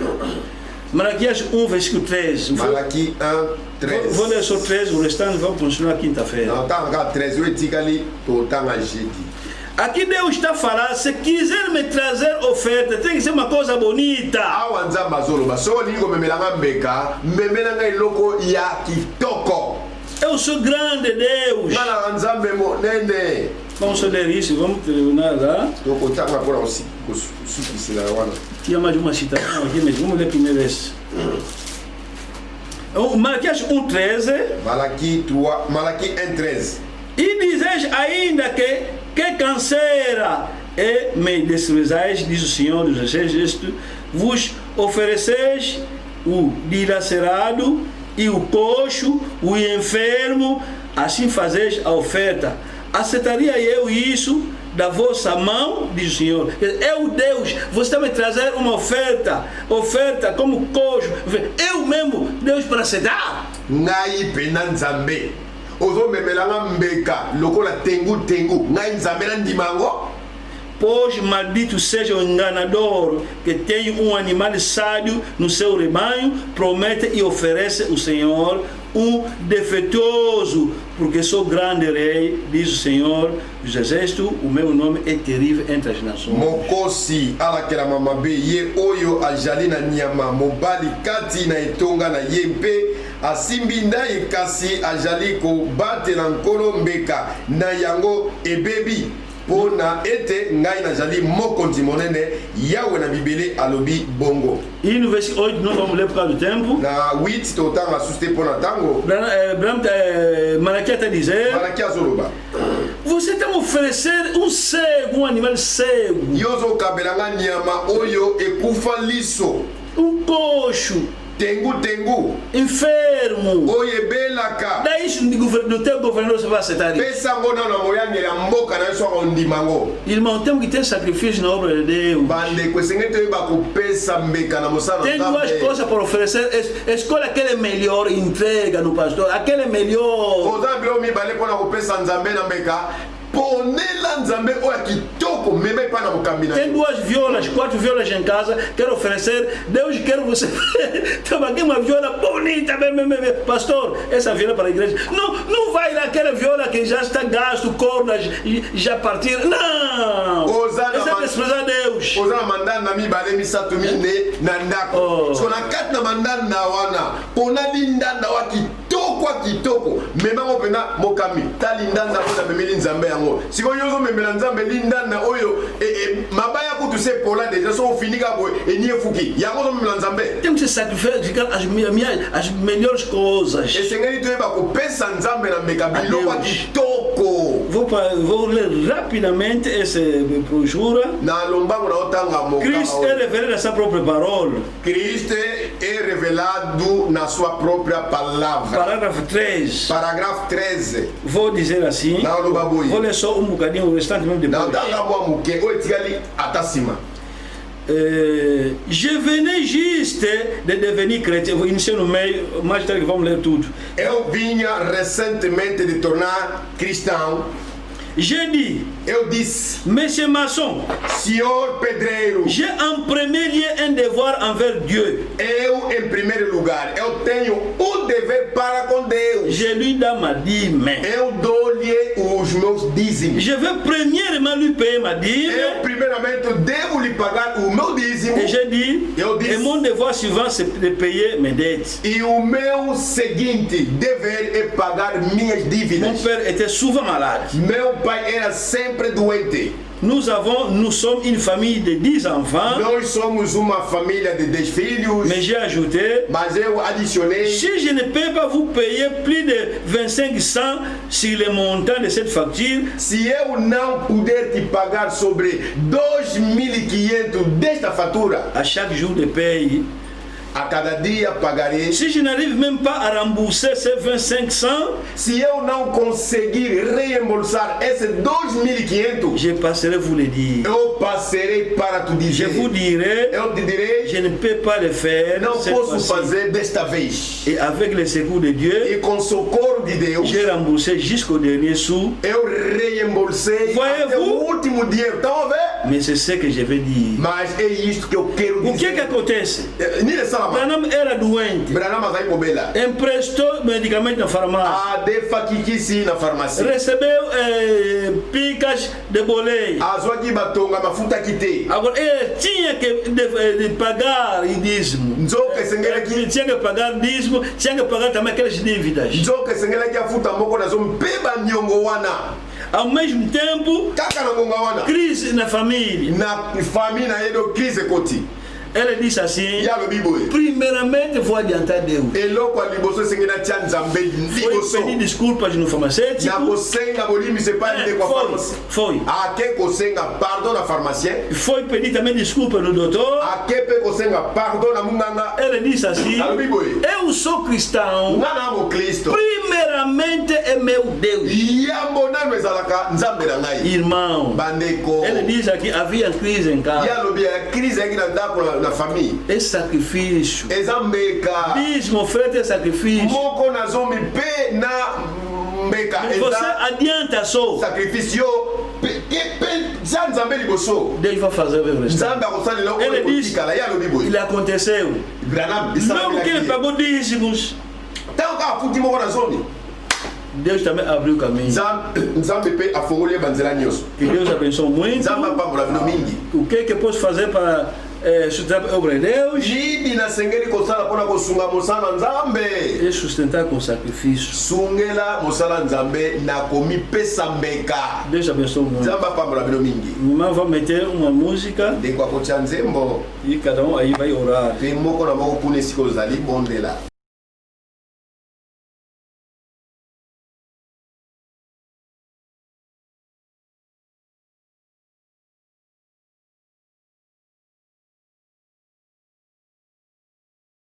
Malaquias 1, versículo 13. malaki 1 Vou ler 13 só 13, o restante vamos continuar quinta-feira. na otanga 13 oyo etikali totanga jeudi Aqui Deus está a falar, se quiser me trazer oferta, tem que ser uma coisa bonita. awa nzambe azoloba soki olingi komemelanga mbeka memelanga eloko ya kitoko Eu sou grande Deus. nga na nzambe monene Vamos só ler isso, vamos terminar lá. tokotanga mpona kosukisela wana Tinha mais uma citação aqui, mas vamos ler primeiro esse. Malaquias 1,13. malaki 1 E dizeis ainda que canseira e me desprezais, diz o Senhor dos Exércitos, vos ofereceis o dilacerado e o coxo, o enfermo, assim fazeis a oferta. Aceitaria eu isso da vossa mão, diz o Senhor. Eu, Deus, você está me trazer uma oferta como coxo. Eu mesmo, Deus, para aceitar. ngai mpena nzambe ozomemelanga mbeka lokola tengu ngai nzambe nandima yango Pois maldito seja o enganador que tem um animal sábio no seu rebanho, promete e oferece ao Senhor um defeituoso, porque sou grande rei, diz o Senhor dos Exércitos, o meu nome é terrível entre as nações. mokosi alakelama mabe ye oyo azali na nyama mobali kati na etonga na ye mpe asimbi ndayi kasi azali kobatela nkolo mbeka na yango ebebi mpo na ete ngai nazali mokonzi monene yawe na bibele alobi bongo E no versículo 8, não vamos ler por causa do tempo, na 8 totanga susu te mpo na ntango Malaquias está a dizer, malaki azoloba você está a oferecer um cego, um animal cego, yo ozokabelanga nyama oyo ekufa liso um coxo, tengu tengu enfermo. oyebelaka Daí isso no teu governo você vai aceitar isso. pesa ngo na moyangela mboka na so ondimango Irmão, temos que ter sacrifício na obra de Deus. bande kwesenge toyeba kopesa mbeka na mosala Tem duas coisas para oferecer. Escolha aquele melhor, entrega no pastor. Aquele melhor. oza bilo mibale mpona kopesa nzambe na mbeka ponela nzambe oyo ya kitoko mema epai na mokambi na Tem yo duas violas, 4 violas em casa. Quero oferecer. Deus quer você. Tem aqui uma viola bonita. Pastor, essa viola para a igreja. Não vai naquela viola que já está gasto, cordas, já partiram. Não! Essa é desprezar Deus. oza na mandani na mibale misato mine na ndako so na kati na mandani na wana pona lindanda wa kitoko memango mpena mokambi ta lindanda oyo namemeli nzambe yango sikoyo yo ozomemela nzambe lindanda oyo mabaya kutu se pola deja so ofinika boye eni efuki yango ozomemela nzambe Temos que sacrificar as melhores coisas. esengeli toyeba kopesa nzambe na mbeka biloko ya kitoko Vou ler rapidamente essa brochure. na lombango na otanga Cristo é revelado na sua própria palavra. Cristo é revelado na sua própria palavra. Parágrafo 3. Parágrafo 13. Vou dizer assim. Não, não, babu. Vou ler só bocadinho, o restante mesmo depois. Não, dá uma muque. Oi, tigali atacima. Je venais juste de devenir chrétien. Vou iniciar no meio, mais tarde vamos ler tudo. Eu vinha recentemente de tornar cristão. J'ai dit, Eu disse, Monsieur Maçon, senhor pedreiro, j'ai en premier lieu un devoir envers Dieu. eu em primeiro lugar, eu tenho um dever para com Deus. Je lui donne ma dîme. Eu dou-lhe os meus dízimos. Je vais premièrement lui payer ma dîme. Eu primeiramente devo lhe pagar o meu dízimo. Et j'ai dit, Eu disse. et mon devoir suivant, c'est de payer mes dettes. E o meu seguinte dever é pagar minhas Mon dívidas. père était souvent malade. Meu pai era sempre doente. Nous sommes une famille de 10 enfants, Nós somos uma família de 10 filhos. mais j'ai ajouté, Mas eu adicionei. si je ne peux pas vous payer plus de 2500 sur le montant de cette facture, Se eu não puder te pagar sobre 2.500 desta fatura, à chaque jour de paye, a cada dia pagarei. si je n'arrive même pas à rembourser ces 2500, Se eu não conseguir reembolsar esses 2.500, je passerai vous le dire. eu passarei para te Je dizer. vous dirai, Eu te direi, je ne peux pas le faire não cette posso fois-ci. fazer desta vez. Et avec le secours de Dieu, E com socorro de Deus, j'ai remboursé jusqu'au dernier sou, eu reembolsei Voyez-vous? até o último dinheiro. Estão a ver? mais c'est ce que je vais dire. Mas é isto que eu quero O que dizer. é que acontece? Nile salama. Branham era doente, Branham azai kobela. emprestou medicamento na farmácia, Adefa kikisi na farmácia. recebeu picas de boleia. Azwaki batonga mafuta kite. Agora ele tinha que de pagar dízimo. Nzoka esengela Ele ki tinha que pagar dízimo, tinha que pagar também aquelas dívidas. nzoka esengela ki afuta moko nazo mpeba nyongo wana. Ao mesmo tempo, Kaka na ngonga wana. crise na família. Na famille na yedo crise koti. Ele disse assim: Ya lobi boye. primeiramente vou adiantar Deus. Eloko ya liboso esengela tia nzambe Foi liboso. pedir desculpas no Na farmacêutico. kosenga bolimi se pas de kwa pharmacie. Foi. Ake kosenga pardon na pharmacien. Foi pedir também desculpas no doutor. Ake pe kosenga pardon na munganga. Ele disse assim: Alobi boye. eu sou cristão. Ngana mo Kristo. Primeiramente é meu Deus. Yambo nano ezalaka nzambe na ngai. Irmão, Bandeko. ele diz aqui: havia crise em casa. Ya lobi ya crise yaki na ndako na famille. Esse sacrifício. Eza mbeka. Dízimo, oferta e sacrifício. Moko nazomi pe na mbeka. Você Eza adianta só. sacrificio pe za nzambe liboso. Deus vai fazer o resto. Nzambe akosalela Ele oyo disse: kotikala ya lobi boye. ele aconteceu. Branham Mesmo que ele esalaki. pagou dízimos, Tango kaka afuti moko na zomi. Deus também abriu o caminho. Nzambe pe afongoli banzela nyonso. Que Deus abençoe muito. Nzambe apambola bino mingi. O que posso fazer para sustentar a obra de Deus? Nini nasengeli kosala mpona kosunga mosala nzambe. E sustentar com sacrifício. Sungela mosala nzambe na komipesa mbeka. Deus abençoe muito. Nzambe apambola bino mingi. Irmão, vai meter uma música ndeko akotia nzembo e cada um aí vai orar. pe moko na moko kuna esika ozali bondela.